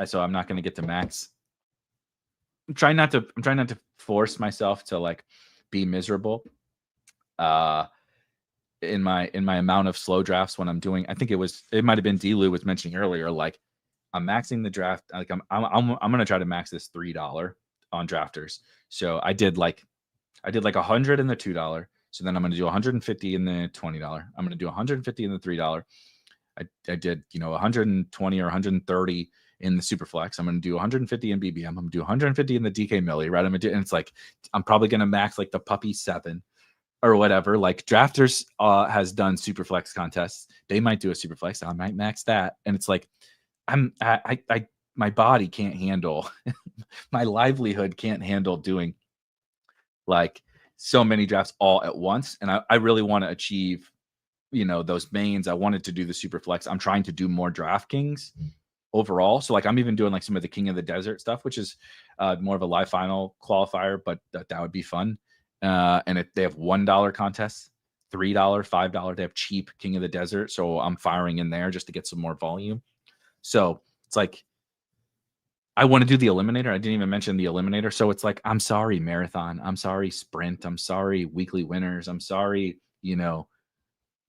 so I'm not going to get to max. I'm trying not to force myself to like be miserable. In my amount of slow drafts when I'm doing, I think it might have been D-Lou was mentioning earlier, like I'm maxing the draft. Like I'm going to try to max this $3 on drafters. So I did like 100 in the $2. So then I'm going to do 150 in the $20. I'm going to do 150 in the $3. I did, 120 or 130 in the Superflex. I'm going to do 150 in BBM. I'm going to do 150 in the DK Millie, right? And it's like, I'm probably going to max like the puppy 7 or whatever. Like Drafters has done Superflex contests. They might do a Superflex. I might max that. And it's like, my body can't handle, my livelihood can't handle doing like so many drafts all at once. And I really want to achieve, those mains. I wanted to do the Superflex. I'm trying to do more DraftKings overall. So like I'm even doing like some of the King of the Desert stuff, which is more of a live final qualifier, but that would be fun. And they have $1 contests, $3, $5. They have cheap King of the Desert. So I'm firing in there just to get some more volume. So it's like, I want to do the Eliminator. I didn't even mention the Eliminator. So it's like, I'm sorry, Marathon. I'm sorry, Sprint. I'm sorry, Weekly Winners. I'm sorry,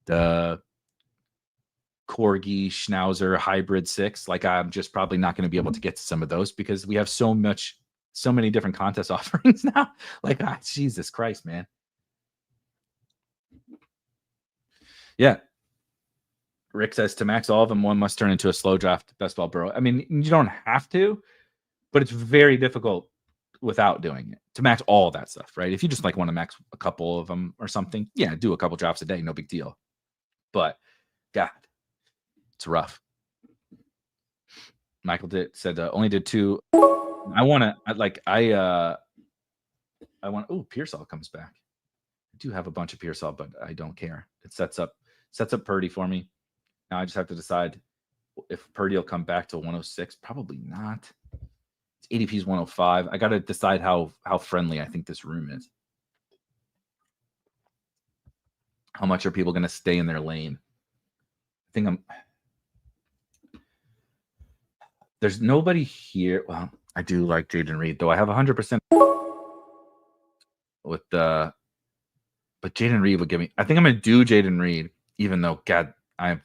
the Corgi Schnauzer Hybrid 6. Like I'm just probably not going to be able to get to some of those because we have so many different contest offerings now. Like, Jesus Christ, man. Yeah. Rick says to max all of them, one must turn into a slow draft best ball Burrow. I mean, you don't have to, but it's very difficult without doing it to max all that stuff, right? If you just like want to max a couple of them or something, yeah, do a couple drafts a day, no big deal. But God, it's rough. Michael said only did 2. I want. Oh, Pearsall comes back. I do have a bunch of Pearsall, but I don't care. It sets up Purdy for me. Now I just have to decide if Purdy will come back to 106. Probably not. Its ADP is 105. I got to decide how friendly I think this room is. How much are people going to stay in their lane? I think there's nobody here. Well, I do like Jayden Reed, though I have 100% with but Jayden Reed would give me. I think I'm going to do Jayden Reed, even though God, I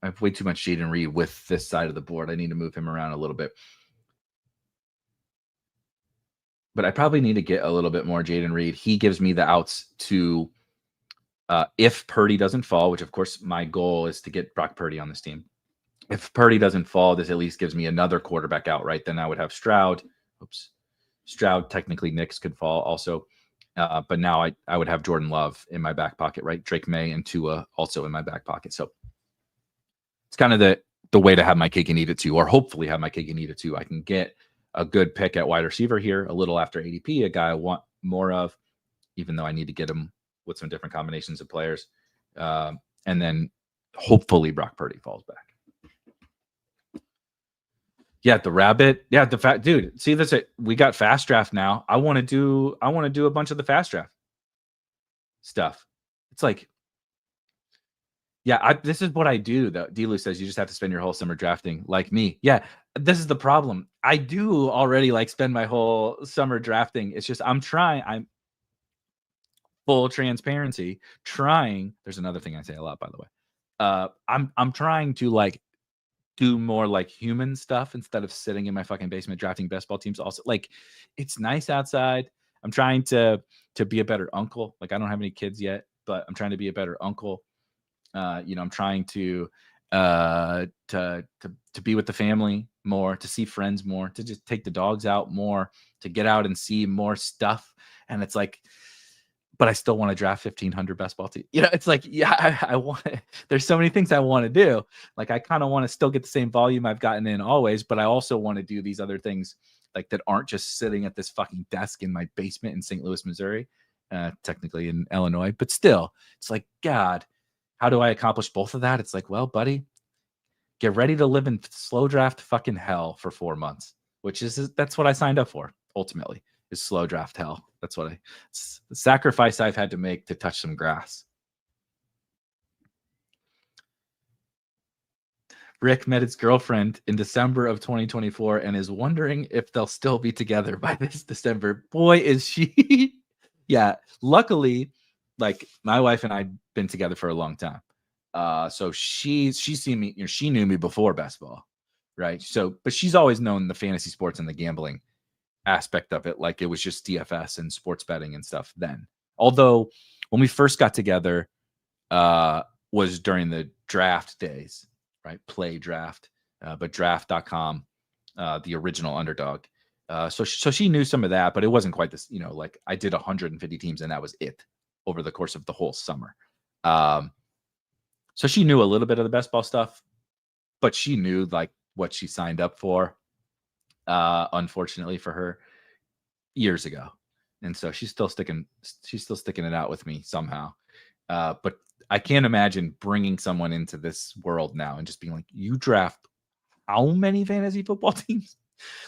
have way too much Jayden Reed with this side of the board. I need to move him around a little bit. But I probably need to get a little bit more Jayden Reed. He gives me the outs to if Purdy doesn't fall, which of course my goal is to get Brock Purdy on this team. If Purdy doesn't fall, this at least gives me another quarterback out, right? Then I would have Stroud. Stroud, technically Knicks could fall also. But now I would have Jordan Love in my back pocket, right? Drake May and Tua also in my back pocket. So it's kind of the way to have my cake and eat it too, or hopefully have my cake and eat it too. I can get a good pick at wide receiver here, a little after ADP, a guy I want more of, even though I need to get him with some different combinations of players. And then hopefully Brock Purdy falls back. Yeah, the rabbit. Yeah, the fat dude. See, that's it. We got fast draft now. I want to do a bunch of the fast draft stuff. It's like, yeah, this is what I do though. Delu says you just have to spend your whole summer drafting like me. Yeah, this is the problem. I do already like spend my whole summer drafting. It's just I'm full transparency, trying. There's another thing I say a lot, by the way. I'm trying to like do more like human stuff instead of sitting in my fucking basement drafting best ball teams. Also, like, it's nice outside. I'm trying to be a better uncle. Like, I don't have any kids yet, but I'm trying to be a better uncle. I'm trying to be with the family more, to see friends more, to just take the dogs out more, to get out and see more stuff. And it's like, but I still want to draft 1,500 best ball teams. It's like, yeah, I want. There's so many things I want to do. Like, I kind of want to still get the same volume I've gotten in always, but I also want to do these other things like that aren't just sitting at this fucking desk in my basement in St. Louis, Missouri, technically in Illinois, but still, it's like, God, how do I accomplish both of that? It's like, well, buddy, get ready to live in slow draft fucking hell for 4 months, that's what I signed up for ultimately. Is slow draft hell. That's what it's the sacrifice I've had to make to touch some grass. Rick met his girlfriend in December of 2024 and is wondering if they'll still be together by this December. Boy, is she. Yeah. Luckily, like, my wife and I've been together for a long time. So she's seen me, she knew me before best ball. Right. So, but she's always known the fantasy sports and the gambling aspect of it, like it was just DFS and sports betting and stuff then. Although when we first got together was during the draft days, right? Play draft, but draft.com, the original underdog. So she knew some of that, but it wasn't quite this, like I did 150 teams and that was it over the course of the whole summer. So she knew a little bit of the best ball stuff, but she knew like what she signed up for. Unfortunately for her, years ago, and so she's still sticking it out with me somehow. But I can't imagine bringing someone into this world now and just being like, you draft how many fantasy football teams?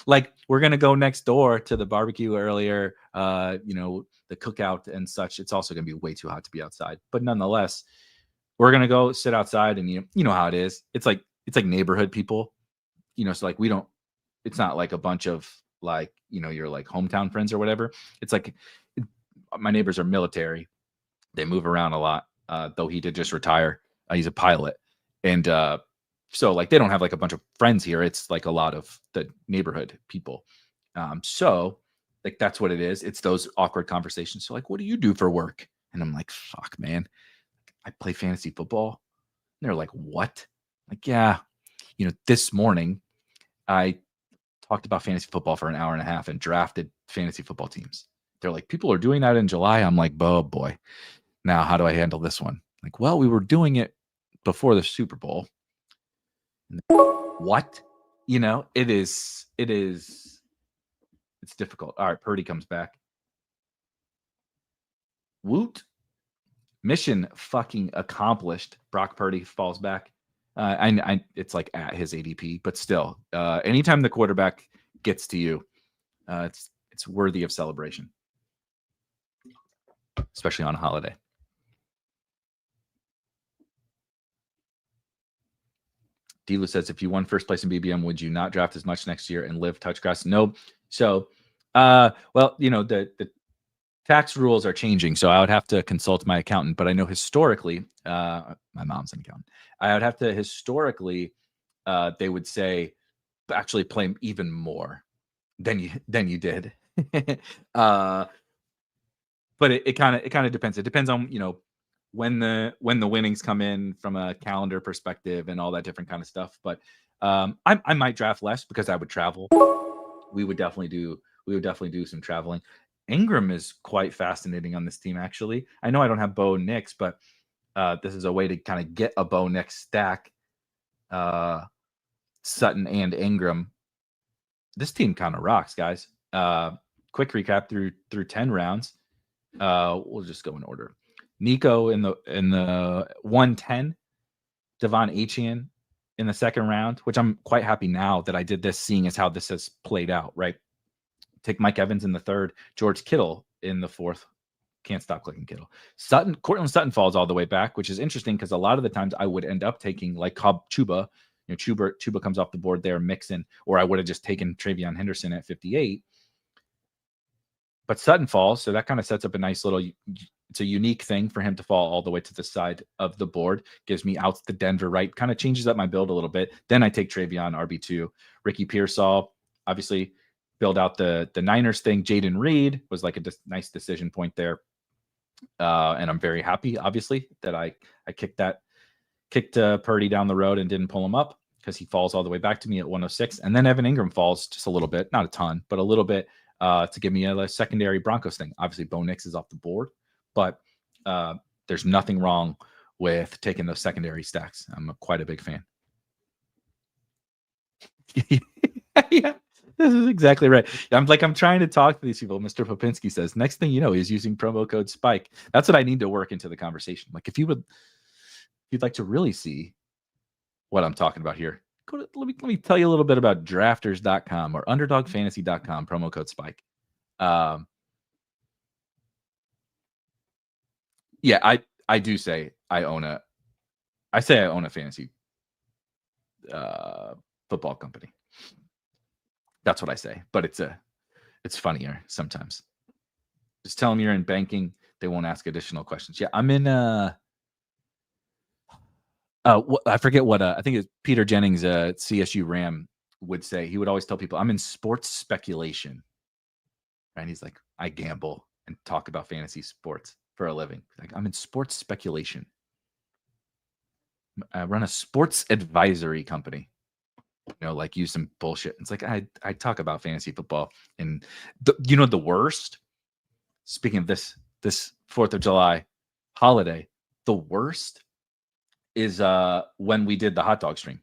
Like, we're gonna go next door to the barbecue earlier, the cookout and such. It's also gonna be way too hot to be outside, but nonetheless, we're gonna go sit outside, and you know how it is. It's like neighborhood people, so like we don't. It's not like a bunch of like, your like hometown friends or whatever. It's like my neighbors are military. They move around a lot. Though he did just retire. He's a pilot. And so like they don't have like a bunch of friends here. It's like a lot of the neighborhood people. So like that's what it is. It's those awkward conversations. So like, what do you do for work? And I'm like, fuck, man. I play fantasy football. And they're like, what? Like, yeah. This morning I talked about fantasy football for an hour and a half and drafted fantasy football teams. They're like, people are doing that in July. I'm like, oh boy. Now, how do I handle this one? Like, well, we were doing it before the Super Bowl. What? It's difficult. All right, Purdy comes back. Woot. Mission fucking accomplished. Brock Purdy falls back. It's like at his ADP, but still, anytime the quarterback gets to you, it's worthy of celebration, especially on a holiday. Delu says, if you won first place in BBM, would you not draft as much next year and live touch grass? No. So, well, the tax rules are changing, so I would have to consult my accountant. But I know historically, my mom's an accountant. I would have to historically, they would say, actually play even more than you did. But it kind of depends. It depends on when the winnings come in from a calendar perspective and all that different kind of stuff. But I might draft less because I would travel. We would definitely do some traveling. Engram is quite fascinating on this team, actually. I know I don't have Bo Nix, but this is a way to kind of get a Bo Nix stack. Sutton and Engram. This team kind of rocks, guys. Quick recap through 10 rounds. We'll just go in order. Nico in the 110, Devon Achane in the second round, which I'm quite happy now that I did this, seeing as how this has played out, right? Take Mike Evans in the third, George Kittle in the fourth. Can't stop clicking Kittle. Courtland Sutton falls all the way back, which is interesting because a lot of the times I would end up taking like Chuba. Chuba comes off the board there, Mixon, or I would have just taken TreVeyon Henderson at 58. But Sutton falls, so that kind of sets up a nice little, it's a unique thing for him to fall all the way to the side of the board. Gives me out to Denver, right? Kind of changes up my build a little bit. Then I take TreVeyon, RB2. Ricky Pearsall, obviously build out the Niners thing. Jayden Reed was like a nice decision point there. And I'm very happy, obviously, that I kicked Purdy down the road and didn't pull him up, because he falls all the way back to me at 106. And then Evan Engram falls just a little bit, not a ton, but a little bit, to give me a secondary Broncos thing. Obviously, Bo Nix is off the board, but there's nothing wrong with taking those secondary stacks. I'm quite a big fan. Yeah, this is exactly right. I'm trying to talk to these people. Mr. Popinski says, next thing you know, he's using promo code SPIKE. That's what I need to work into the conversation. Like, if you'd like to really see what I'm talking about here, let me tell you a little bit about drafters.com or underdogfantasy.com, promo code SPIKE. Yeah, I do say I own a fantasy football company. That's what I say, but it's funnier sometimes. Just tell them you're in banking. They won't ask additional questions. Yeah, I'm in I forget what I think it's Peter Jennings, CSU Ram, would say. He would always tell people, I'm in sports speculation. And he's like, I gamble and talk about fantasy sports for a living. Like, I'm in sports speculation. I run a sports advisory company. Like, use some bullshit. It's like I talk about fantasy football. And the worst, speaking of this 4th of July holiday, the worst is when we did the hot dog stream.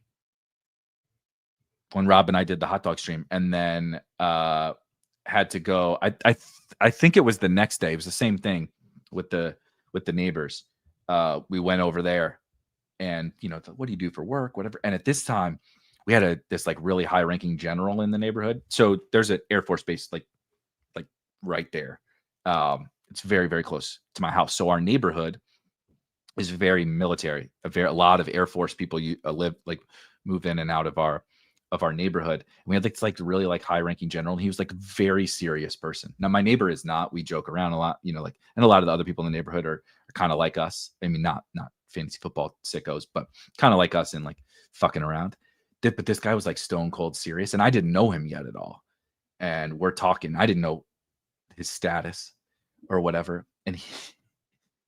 When Rob and I did the hot dog stream, and then had to go. I think it was the next day. It was the same thing with the neighbors. We went over there, and what do you do for work, whatever. And at this time, we had this like really high ranking general in the neighborhood. So there's an Air Force base like right there. It's very, very close to my house. So our neighborhood is very military. A lot of Air Force people move in and out of our neighborhood. And we had this like really like high ranking general. And he was like a very serious person. Now my neighbor is not. We joke around a lot, and a lot of the other people in the neighborhood are kind of like us. I mean, not fantasy football sickos, but kind of like us and like fucking around. But this guy was like stone cold serious, and I didn't know him yet at all. And we're talking. I didn't know his status or whatever. And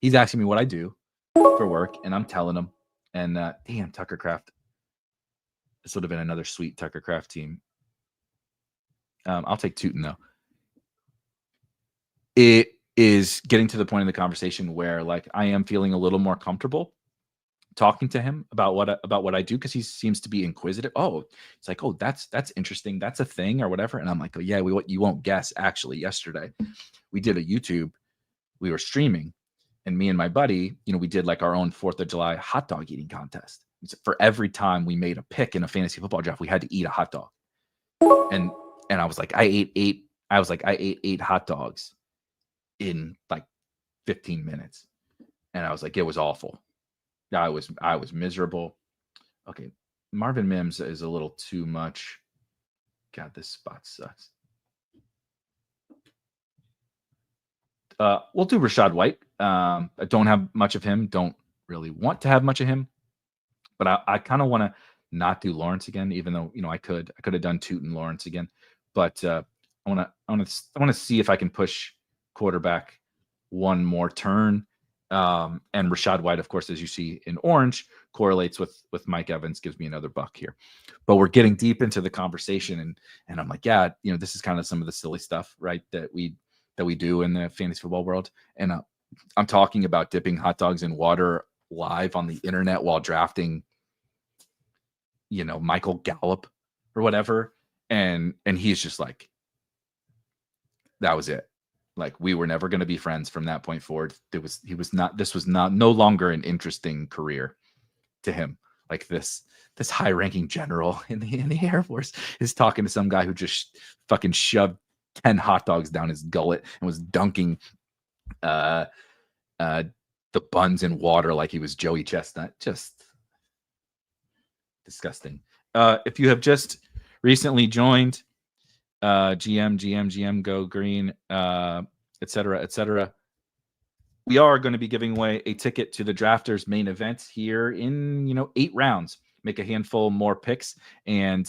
he's asking me what I do for work, and I'm telling him. And damn, Tucker Kraft. This would have been another sweet Tucker Kraft team. I'll take Tootin though. It is getting to the point in the conversation where like I am feeling a little more comfortable talking to him about what I do, because he seems to be inquisitive. Oh, it's like, oh, that's interesting. That's a thing or whatever. And I'm like, oh yeah, you won't guess. Actually, yesterday we did a YouTube. We were streaming, and me and my buddy, we did like our own 4th of July hot dog eating contest. For every time we made a pick in a fantasy football draft, we had to eat a hot dog. And I was like, I ate 8 hot dogs in like 15 minutes. And I was like, it was awful. I was miserable. Okay. Marvin Mims is a little too much. God, this spot sucks. We'll do Rachaad White. I don't have much of him. Don't really want to have much of him. But I kind of want to not do Lawrence again, even though I could have done Tootin Lawrence again. But I want to see if I can push quarterback one more turn. And Rachaad White, of course, as you see in orange, correlates with Mike Evans, gives me another buck here. But we're getting deep into the conversation, and I'm like, yeah, this is kind of some of the silly stuff, right, that we do in the fantasy football world. And I'm talking about dipping hot dogs in water live on the internet while drafting Michael Gallup or whatever. And he's just like, that was it. Like, we were never going to be friends from that point forward. This was no longer an interesting career to him. Like, this high ranking general in the Air Force is talking to some guy who just fucking shoved 10 hot dogs down his gullet and was dunking the buns in water like he was Joey Chestnut. Just disgusting. If you have just recently joined, GM, go green, etc. We are going to be giving away a ticket to the Drafters main event here in 8 rounds. Make a handful more picks, and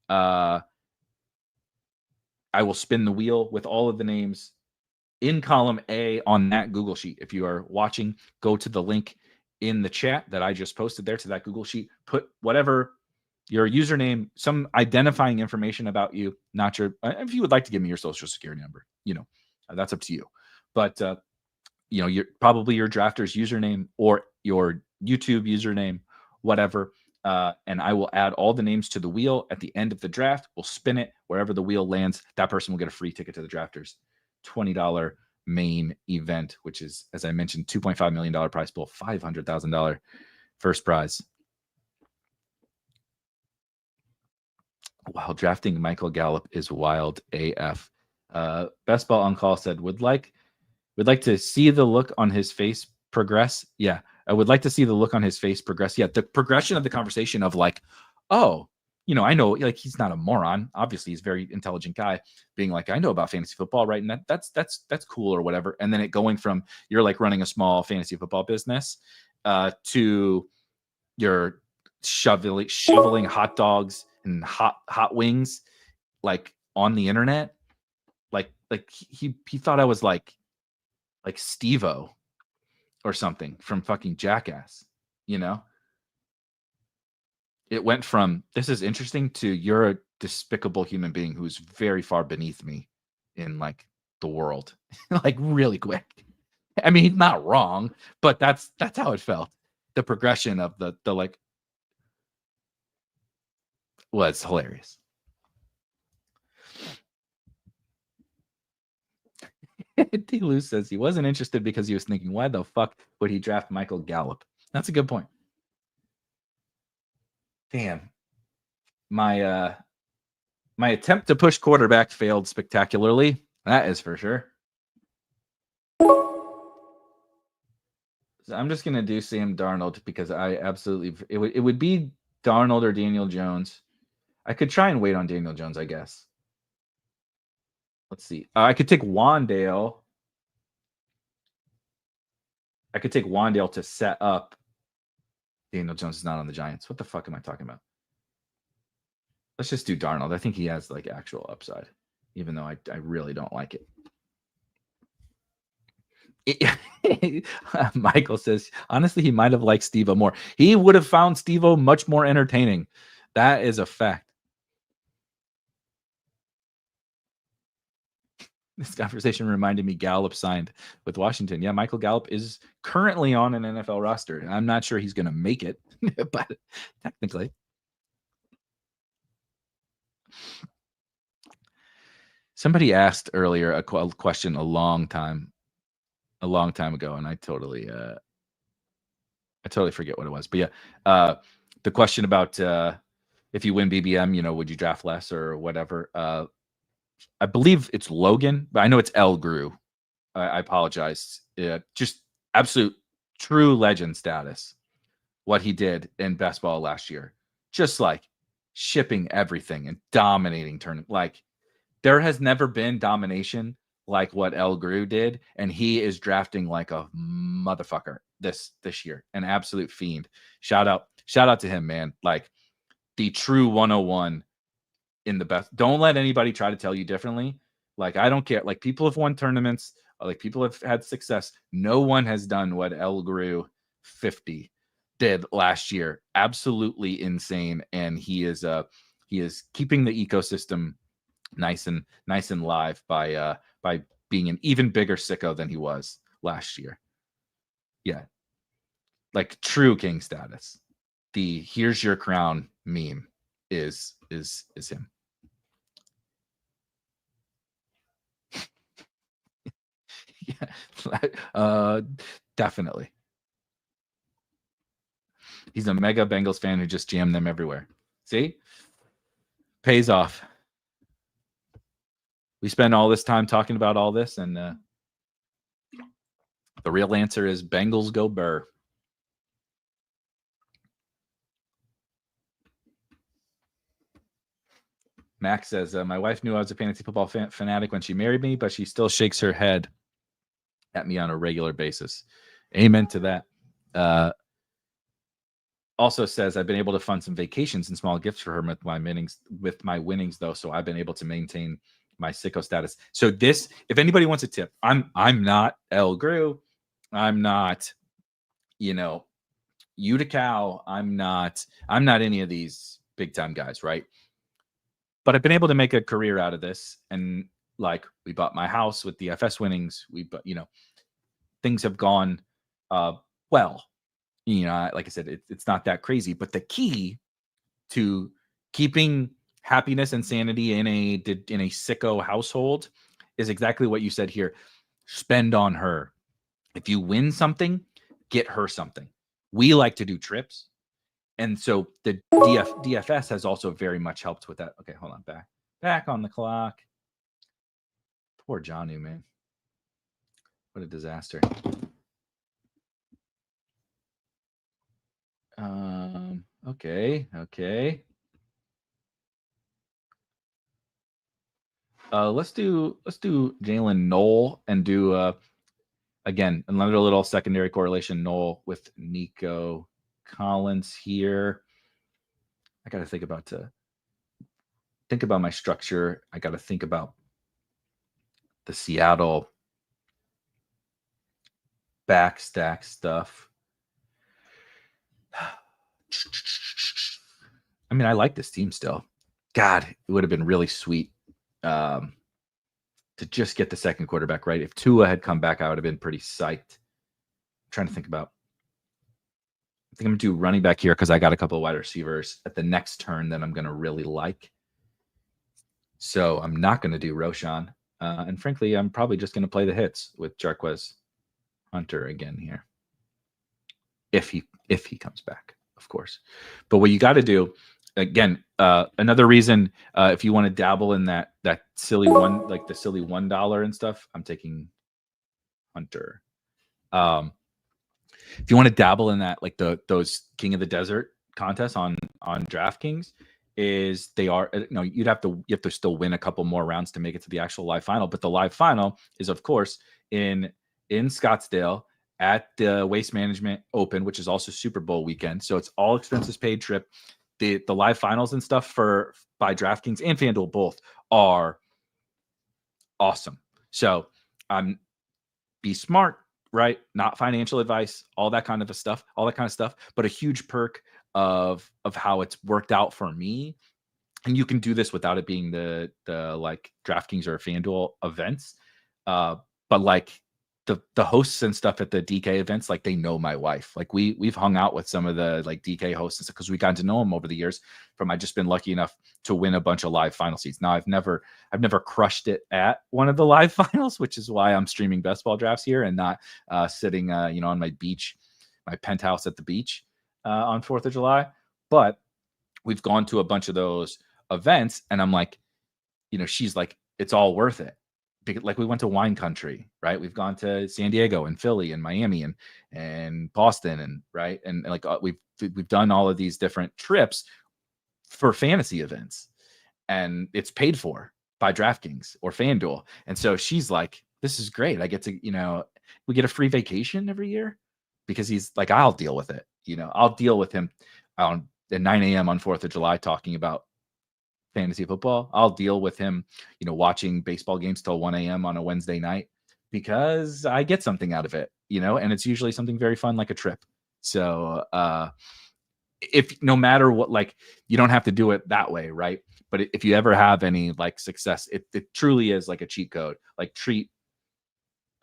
I will spin the wheel with all of the names in column A on that Google sheet. If you are watching, go to the link in the chat that I just posted there to that Google sheet. Put whatever your username, some identifying information about you, not your, if you would like to give me your social security number, that's up to you. But, your probably your Drafters username or your YouTube username, whatever. And I will add all the names to the wheel at the end of the draft. We'll spin it wherever the wheel lands. That person will get a free ticket to the Drafters $20 main event, which is, as I mentioned, $2.5 million prize pool, $500,000 first prize. Wow, drafting Michael Gallup is wild AF. Best Ball on Call said, would like to see the look on his face progress. Yeah, I would like to see the look on his face progress. Yeah, the progression of the conversation of like, oh, I know, like, he's not a moron. Obviously, he's a very intelligent guy. Being like, I know about fantasy football, right? And that's cool or whatever. And then it going from you're like running a small fantasy football business to you're shoveling hot dogs and hot wings like on the internet. Like he thought I was like Steve-O or something from fucking Jackass, It went from this is interesting to you're a despicable human being who's very far beneath me in like the world, like really quick. I mean, he's not wrong, but that's how it felt. The progression of the like was hilarious. T. Lou says he wasn't interested because he was thinking, why the fuck would he draft Michael Gallup? That's a good point. Damn. My attempt to push quarterback failed spectacularly. That is for sure. So I'm just gonna do Sam Darnold because I absolutely it would be Darnold or Daniel Jones. I could try and wait on Daniel Jones, I guess. Let's see. I could take Wandale. I could take Wandale to set up. Daniel Jones is not on the Giants. What the fuck am I talking about? Let's just do Darnold. I think he has like actual upside, even though I really don't like it. Michael says, honestly, he might have liked Steve-O more. He would have found Steve-O much more entertaining. That is a fact. This conversation reminded me Gallup signed with Washington. Yeah, Michael Gallup is currently on an NFL roster. I'm not sure he's going to make it, but technically. Somebody asked earlier a question a long time ago, and I totally forget what it was. But yeah, the question about if you win BBM, would you draft less or whatever? I believe it's Logan, but I know it's El Gru. I apologize. Just absolute true legend status. What he did in best ball last year, just like shipping everything and dominating tournament. Like there has never been domination like what El Gru did, and he is drafting like a motherfucker this year. An absolute fiend. Shout out to him, man. Like the true 101 in the best. Don't let anybody try to tell you differently. Like, I don't care. Like, people have won tournaments. Like, people have had success. No one has done what El Gru 50 did last year. Absolutely insane. And he is keeping the ecosystem nice and live by being an even bigger sicko than he was last year. Yeah. Like true king status. the "here's your crown" meme is him. Yeah, definitely. He's a mega Bengals fan who just jammed them everywhere. See? Pays off. We spend all this time talking about all this, and the real answer is Bengals go Burr. Max says, my wife knew I was a fantasy football fanatic when she married me, but she still shakes her head at me on a regular basis. Amen to that. Also says, I've been able to fund some vacations and small gifts for her with my winnings, though, so I've been able to maintain my sicko status. So this, if anybody wants a tip, I'm not El Gru. I'm not, Utica. I'm not any of these big time guys, right? But I've been able to make a career out of this. And like, we bought my house with the FS winnings. Things have gone well. Like I said, it's not that crazy. But the key to keeping happiness and sanity in a sicko household is exactly what you said here. Spend on her. If you win something, get her something. We like to do trips. And so the DFS has also very much helped with that. Okay, hold on. Back on the clock. Poor Jonnu, man. What a disaster. Okay. Let's do Jalen Knoll and do again another little secondary correlation. Knoll with Nico Collins here. I got to think about my structure. I got to think about the Seattle backstack stuff. I mean, I like this team still. God, it would have been really sweet to just get the second quarterback right. If Tua had come back, I would have been pretty psyched. I'm trying to think about. I think I'm going to do running back here because I got a couple of wide receivers at the next turn that I'm going to really like. So I'm not going to do Roshan. And frankly, I'm probably just going to play the hits with Jarquez Hunter again here. If he comes back, of course. But what you got to do, again, another reason, if you want to dabble in that silly one, like the silly $1 and stuff, I'm taking Hunter. If you want to dabble in that, like those King of the Desert contests on DraftKings, is you have to still win a couple more rounds to make it to the actual live final. But the live final is, of course, in Scottsdale at the Waste Management Open, which is also Super Bowl weekend. So it's all expenses paid trip. The live finals and stuff by DraftKings and FanDuel both are awesome. So be smart, right? Not financial advice, all that kind of stuff, but a huge perk of how it's worked out for me. And you can do this without it being the like DraftKings or FanDuel events. But like the hosts and stuff at the DK events, like they know my wife. Like we've hung out with some of the like DK hosts because we got to know them over the years. I've just been lucky enough to win a bunch of live final seats. Now I've never crushed it at one of the live finals, which is why I'm streaming best ball drafts here and not sitting on my beach, my penthouse at the beach on 4th of July. But we've gone to a bunch of those events, and I'm like, she's like, it's all worth it. Like we went to wine country, right? We've gone to San Diego and Philly and Miami and Boston and right. And like we've done all of these different trips for fantasy events, and it's paid for by DraftKings or FanDuel. And so she's like, this is great. I get to, we get a free vacation every year because he's like, I'll deal with it. I'll deal with him at 9 a.m. on 4th of July talking about fantasy football. I'll deal with him, watching baseball games till 1 a.m. on a Wednesday night because I get something out of it, and it's usually something very fun, like a trip. So if no matter what, like you don't have to do it that way, right? But if you ever have any like success, it truly is like a cheat code, like treat,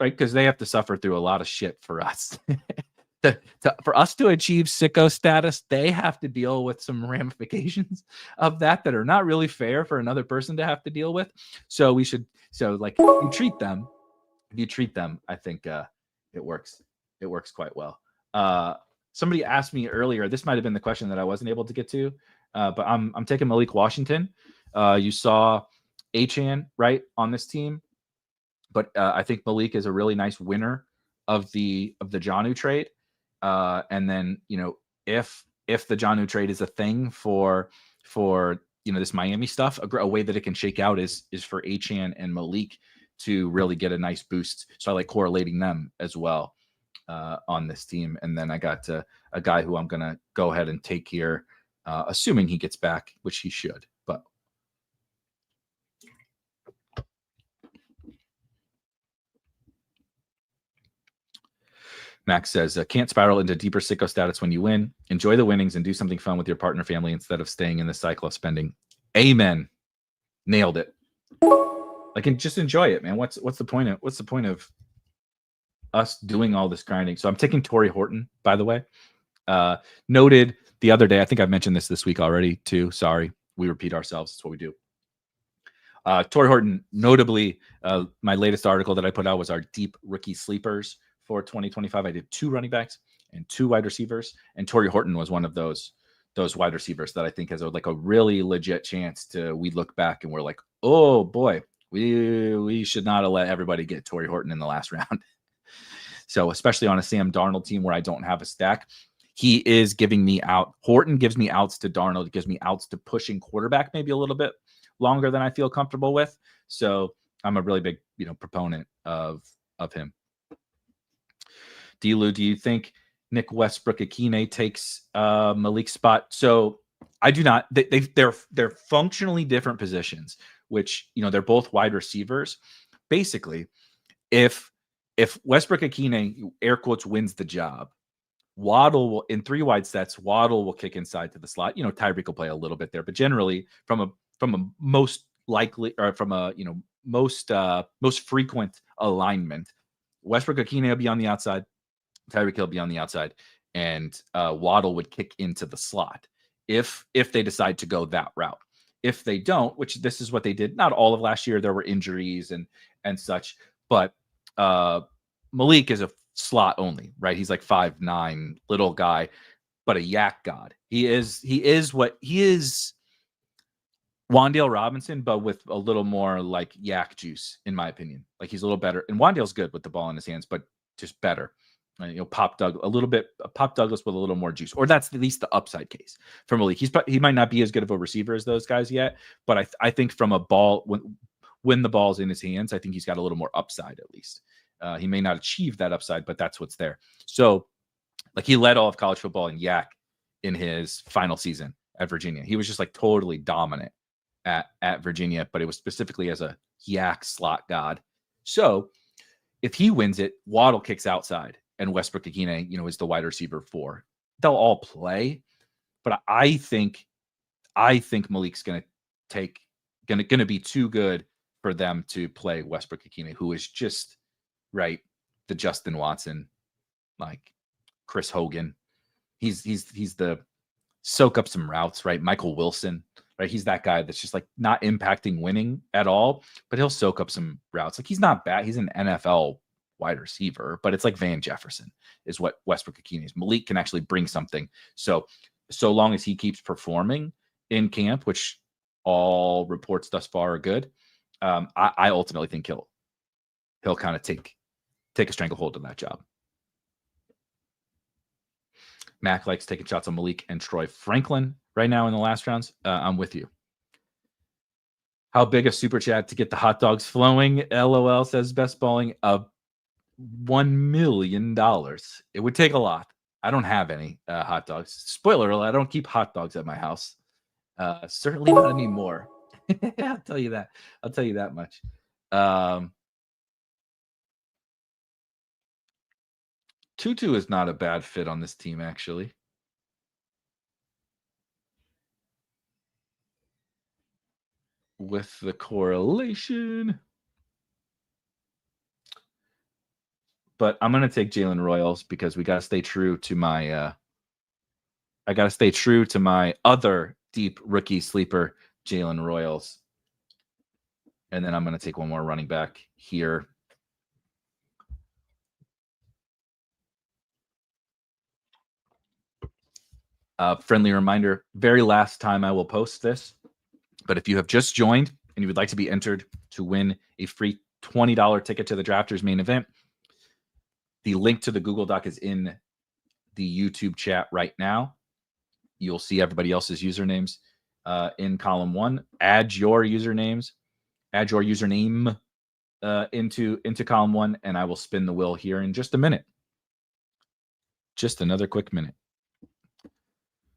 right? Because they have to suffer through a lot of shit for us for us to achieve sicko status, they have to deal with some ramifications of that are not really fair for another person to have to deal with. So we should, like, if you treat them, I think it works. It works quite well. Somebody asked me earlier, this might have been the question that I wasn't able to get to, but I'm taking Malik Washington. You saw Achane, right, on this team, but I think Malik is a really nice winner of the Jonnu trade. And then, if the Jonnu trade is a thing for this Miami stuff, a way that it can shake out is for Achane and Malik to really get a nice boost. So I like correlating them as well on this team. And then I got a guy who I'm going to go ahead and take here, assuming he gets back, which he should. But Max says, can't spiral into deeper sicko status when you win. Enjoy the winnings and do something fun with your partner family instead of staying in the cycle of spending. Amen. Nailed it. Like, and just enjoy it, man. What's the point of us doing all this grinding? So I'm taking Torrey Horton, by the way. Noted the other day, I think I've mentioned this week already too. Sorry, we repeat ourselves. That's what we do. Torrey Horton, notably, my latest article that I put out was our deep rookie sleepers for 2025. I did 2 running backs and 2 wide receivers, and Torrey Horton was one of those wide receivers that I think has a really legit chance to. We look back and we're like, oh boy, we should not have let everybody get Torrey Horton in the last round. So especially on a Sam Darnold team where I don't have a stack, he is giving me out. Horton gives me outs to Darnold. It gives me outs to pushing quarterback maybe a little bit longer than I feel comfortable with. So I'm a really big, proponent of him. D-Lou, do you think Nick Westbrook-Achane takes Malik's spot? So I do not. They're functionally different positions, which, they're both wide receivers. Basically, if Westbrook-Achane, air quotes, wins the job, Waddle will, in 3 wide sets, Waddle will kick inside to the slot. Tyreek will play a little bit there, but generally from a most likely, or from a most frequent alignment, Westbrook-Achane will be on the outside, Tyreek Hill be on the outside, and Waddle would kick into the slot if they decide to go that route. If they don't, which this is what they did, not all of last year, there were injuries and such, but Malik is a slot only, right? He's like 5'9", little guy, but a yak god. He is Wan'Dale Robinson, but with a little more like yak juice, in my opinion. Like, he's a little better, and Wan'Dale's good with the ball in his hands, but just better. Pop Douglas with a little more juice, or that's at least the upside case for Malik. He might not be as good of a receiver as those guys yet, but I think from a ball, when the ball's in his hands, I think he's got a little more upside at least. He may not achieve that upside, but that's what's there. So, like, he led all of college football in yak in his final season at Virginia. He was just like totally dominant at Virginia, but it was specifically as a yak slot god. So if he wins it, Waddle kicks outside, and Westbrook-Achane, is the wide receiver 4. They'll all play, but I think Malik's going to be too good for them to play Westbrook-Achane, who is just right, the Justin Watson, like Chris Hogan. He's the soak up some routes, right? Michael Wilson, right? He's that guy that's just like not impacting winning at all, but he'll soak up some routes. Like, he's not bad. He's an NFL wide receiver, but it's like Van Jefferson is what Westbrook-Achane is. Malik can actually bring something. So long as he keeps performing in camp, which all reports thus far are good, I ultimately think he'll kind of take a stranglehold of that job. Mac likes taking shots on Malik and Troy Franklin right now in the last rounds. I'm with you. How big a super chat to get the hot dogs flowing? LOL, says Best Balling. $1 million. It would take a lot. I don't have any hot dogs. Spoiler alert, I don't keep hot dogs at my house. Certainly not anymore. I'll tell you that. I'll tell you that much. Tutu is not a bad fit on this team, actually. With the correlation. but I'm going to take Jalen Royals because we got to stay true to my I got to stay true to my other deep rookie sleeper, Jalen Royals. And then I'm going to take one more running back here. Friendly reminder, very last time I will post this, but if you have just joined and you would like to be entered to win a free $20 ticket to the Drafters main event, the link to the Google Doc is in the YouTube chat right now. You'll see everybody else's usernames in column 1. Add your usernames, add your username into column 1, and I will spin the wheel here in just a minute. Just another quick minute.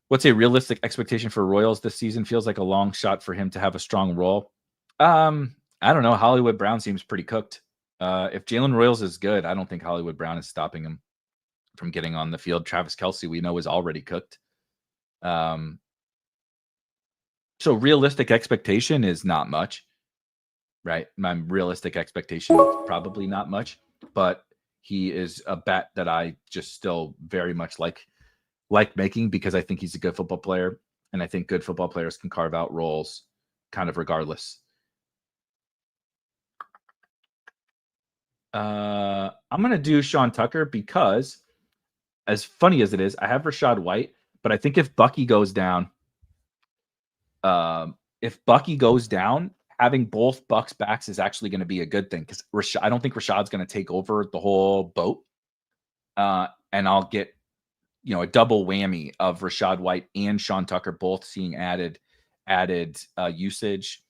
What's a realistic expectation for Royals this season? Feels like a long shot for him to have a strong role. I don't know. Hollywood Brown seems pretty cooked. If Jalen Royals is good, I don't think Hollywood Brown is stopping him from getting on the field. Travis Kelce, we know, is already cooked. So realistic expectation is not much, right? My realistic expectation is probably not much, but he is a bet that I just still very much like making because I think he's a good football player, and I think good football players can carve out roles kind of regardless. I'm going to do Sean Tucker because, as funny as it is, I have Rachaad White, but I think if Bucky goes down, having both Bucks backs is actually going to be a good thing because I don't think Rashaad's going to take over the whole boat, and I'll get a double whammy of Rachaad White and Sean Tucker both seeing added usage.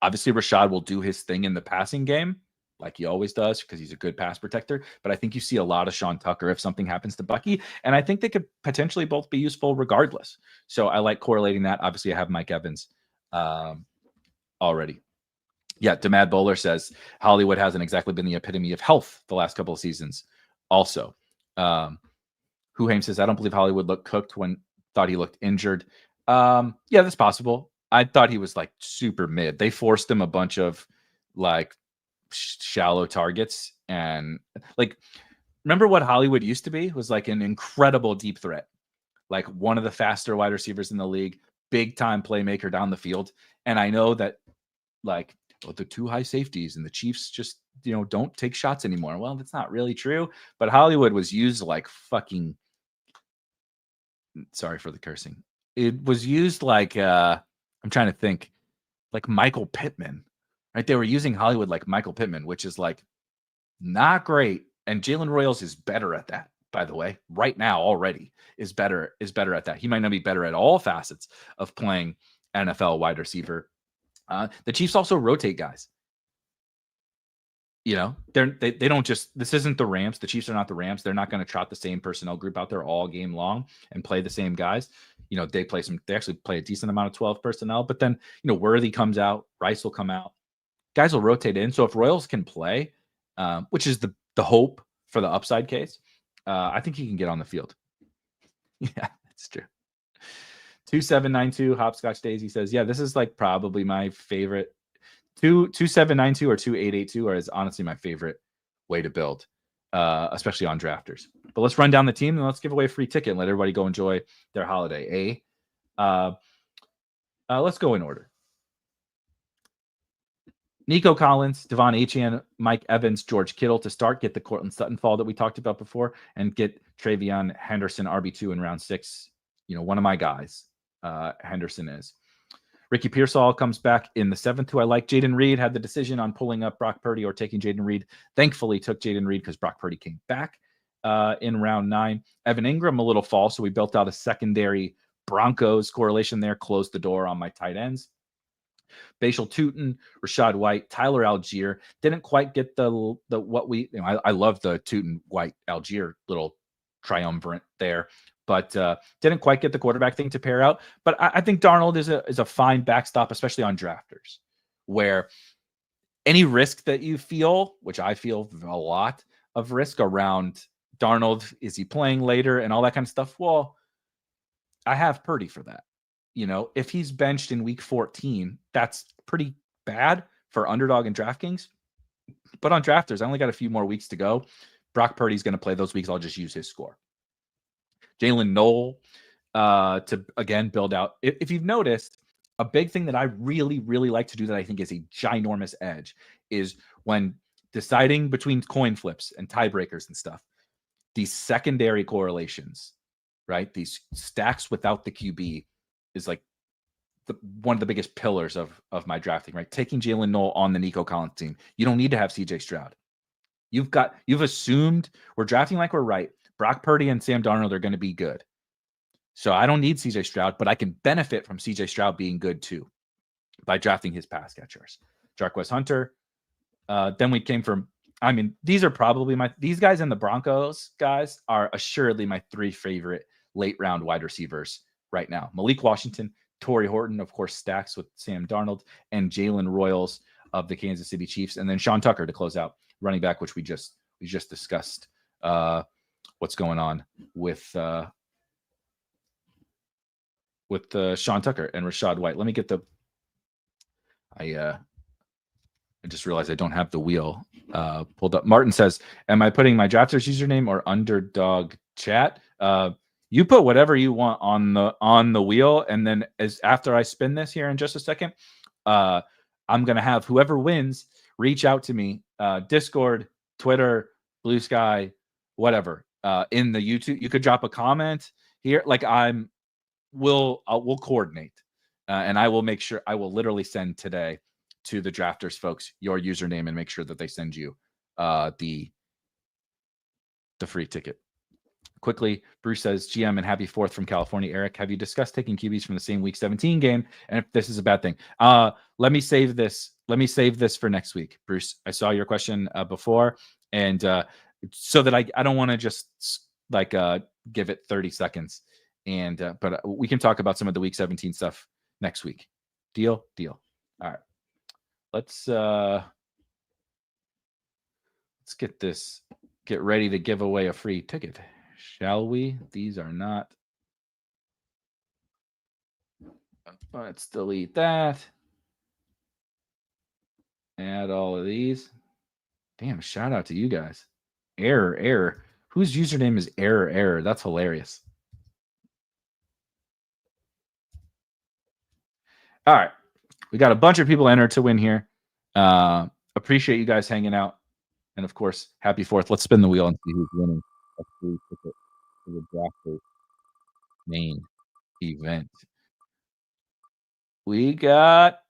Obviously, Rachaad will do his thing in the passing game like he always does because he's a good pass protector. But I think you see a lot of Sean Tucker if something happens to Bucky. And I think they could potentially both be useful regardless. So I like correlating that. Obviously, I have Mike Evans already. Yeah, Demad Bowler says Hollywood hasn't exactly been the epitome of health the last couple of seasons. Also, Huhaim says, I don't believe Hollywood looked cooked when thought he looked injured. Yeah, that's possible. I thought he was like super mid. They forced him a bunch of like shallow targets. And like, remember what Hollywood used to be? It was like an incredible deep threat, like one of the faster wide receivers in the league, big time playmaker down the field. And I know that like, the two high safeties and the Chiefs just, don't take shots anymore. Well, that's not really true, but Hollywood was used like fucking, sorry for the cursing. It was used like, I'm trying to think, like Michael Pittman, right? They were using Hollywood like Michael Pittman, which is like not great. And Jalen Royals is better at that, by the way, right now already is better at that. He might not be better at all facets of playing NFL wide receiver. The Chiefs also rotate guys. They don't just, this isn't the Rams. The Chiefs are not the Rams. They're not going to trot the same personnel group out there all game long and play the same guys. They actually play a decent amount of 12 personnel, but then, Worthy comes out, Rice will come out, guys will rotate in. So if Royals can play, which is the hope for the upside case, I think he can get on the field. Yeah, that's true. 2792 Hopscotch Daisy says, yeah, this is like probably my favorite. 2792 or 2882 is honestly my favorite way to build, especially on drafters. But let's run down the team and let's give away a free ticket and let everybody go enjoy their holiday. Let's go in order. Nico Collins, Devon Achane, Mike Evans, George Kittle to start. Get the Courtland Sutton fall that we talked about before, and get TreVeyon Henderson RB2 in round 6. One of my guys, Henderson is. Ricky Pearsall comes back in the 7th, who I like. Jayden Reed had the decision on pulling up Brock Purdy or taking Jayden Reed. Thankfully, took Jayden Reed because Brock Purdy came back in round 9. Evan Engram, a little fall, so we built out a secondary Broncos correlation there, closed the door on my tight ends. Bashal Tootin, Rachaad White, Tyler Algier. Didn't quite get the what we, I love the Tootin White Algier little triumvirate there, but didn't quite get the quarterback thing to pair out. But I think Darnold is a fine backstop, especially on drafters, where any risk that you feel, which I feel a lot of risk around Darnold, is he playing later and all that kind of stuff? Well, I have Purdy for that. If he's benched in week 14, that's pretty bad for underdog and DraftKings. But on drafters, I only got a few more weeks to go. Brock Purdy's going to play those weeks. I'll just use his score. Jalen Noel to, again, build out. If you've noticed, a big thing that I really, really like to do that I think is a ginormous edge is when deciding between coin flips and tiebreakers and stuff, these secondary correlations, right? These stacks without the QB is like one of the biggest pillars of my drafting, right? Taking Jalen Noel on the Nico Collins team. You don't need to have CJ Stroud. You've assumed we're drafting like we're right. Brock Purdy and Sam Darnold are going to be good. So I don't need CJ Stroud, but I can benefit from CJ Stroud being good too by drafting his pass catchers. Jarquez Hunter. Then we came from, these are probably these guys and the Broncos guys are assuredly my 3 favorite late round wide receivers right now. Malik Washington, Torrey Horton, of course, stacks with Sam Darnold, and Jalen Royals of the Kansas City Chiefs. And then Sean Tucker to close out, running back, which we just discussed what's going on with Sean Tucker and Rachaad White. Let me get I just realized I don't have the wheel pulled up. Martin says, am I putting my drafters username or underdog chat? You put whatever you want on the wheel. And then after I spin this here in just a second, I'm going to have whoever wins reach out to me, Discord, Twitter, Blue Sky, whatever, in the YouTube. You could drop a comment here. Like we'll coordinate and I will make sure I will literally send today to the drafters folks your username and make sure that they send you the free ticket. Quickly, Bruce says, GM and happy 4th from California. Eric, have you discussed taking QBs from the same week 17 game? And if this is a bad thing, let me save this. Let me save this for next week. Bruce, I saw your question before. And so that I don't want to just give it 30 seconds. And but we can talk about some of the week 17 stuff next week. Deal? Deal. All right. Let's get ready to give away a free ticket. Shall we? These are not. Let's delete that. Add all of these. Damn, shout out to you guys. Error. Whose username is error? That's hilarious. All right. We got a bunch of people entered to win here. Appreciate you guys hanging out. And of course, happy 4th. Let's spin the wheel and see who's winning a free ticket to the drafters main event. We got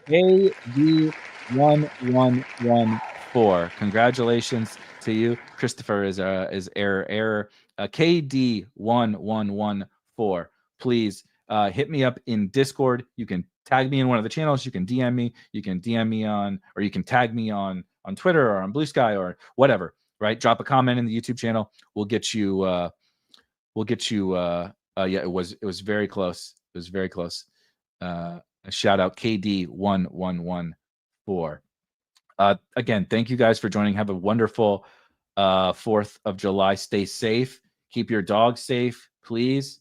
KD1114. Congratulations to you. Christopher is error. KD1114. Please hit me up in Discord. You can tag me in one of the channels. You can DM me. You can DM me or you can tag me on Twitter or on Blue Sky or whatever. Right? Drop a comment in the YouTube channel. We'll get you. Yeah, it was very close. It was very close. A shout out KD1114. Again, thank you guys for joining. Have a wonderful 4th of July. Stay safe. Keep your dogs safe, please.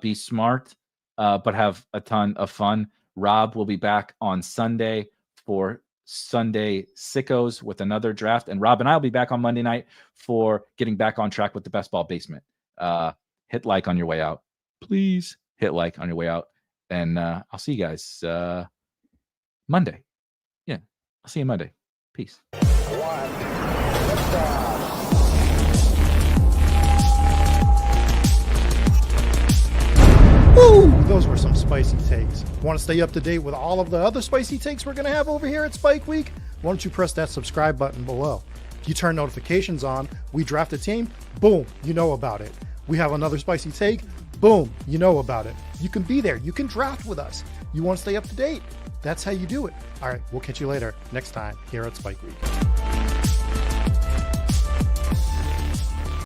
Be smart, but have a ton of fun. Rob will be back on Sunday for Sunday Sickos with another draft. And Rob and I will be back on Monday night for getting back on track with the Best Ball Basement. Hit like on your way out. Please hit like on your way out. And I'll see you guys Monday. Yeah, I'll see you Monday. Peace. Woo! Those were some spicy takes. Want to stay up to date with all of the other spicy takes we're going to have over here at Spike Week? Why don't you press that subscribe button below? If you turn notifications on, we draft a team, boom, you know about it. We have another spicy take, boom, you know about it. You can be there. You can draft with us. You want to stay up to date? That's how you do it. All right, we'll catch you later next time here at Spike Week.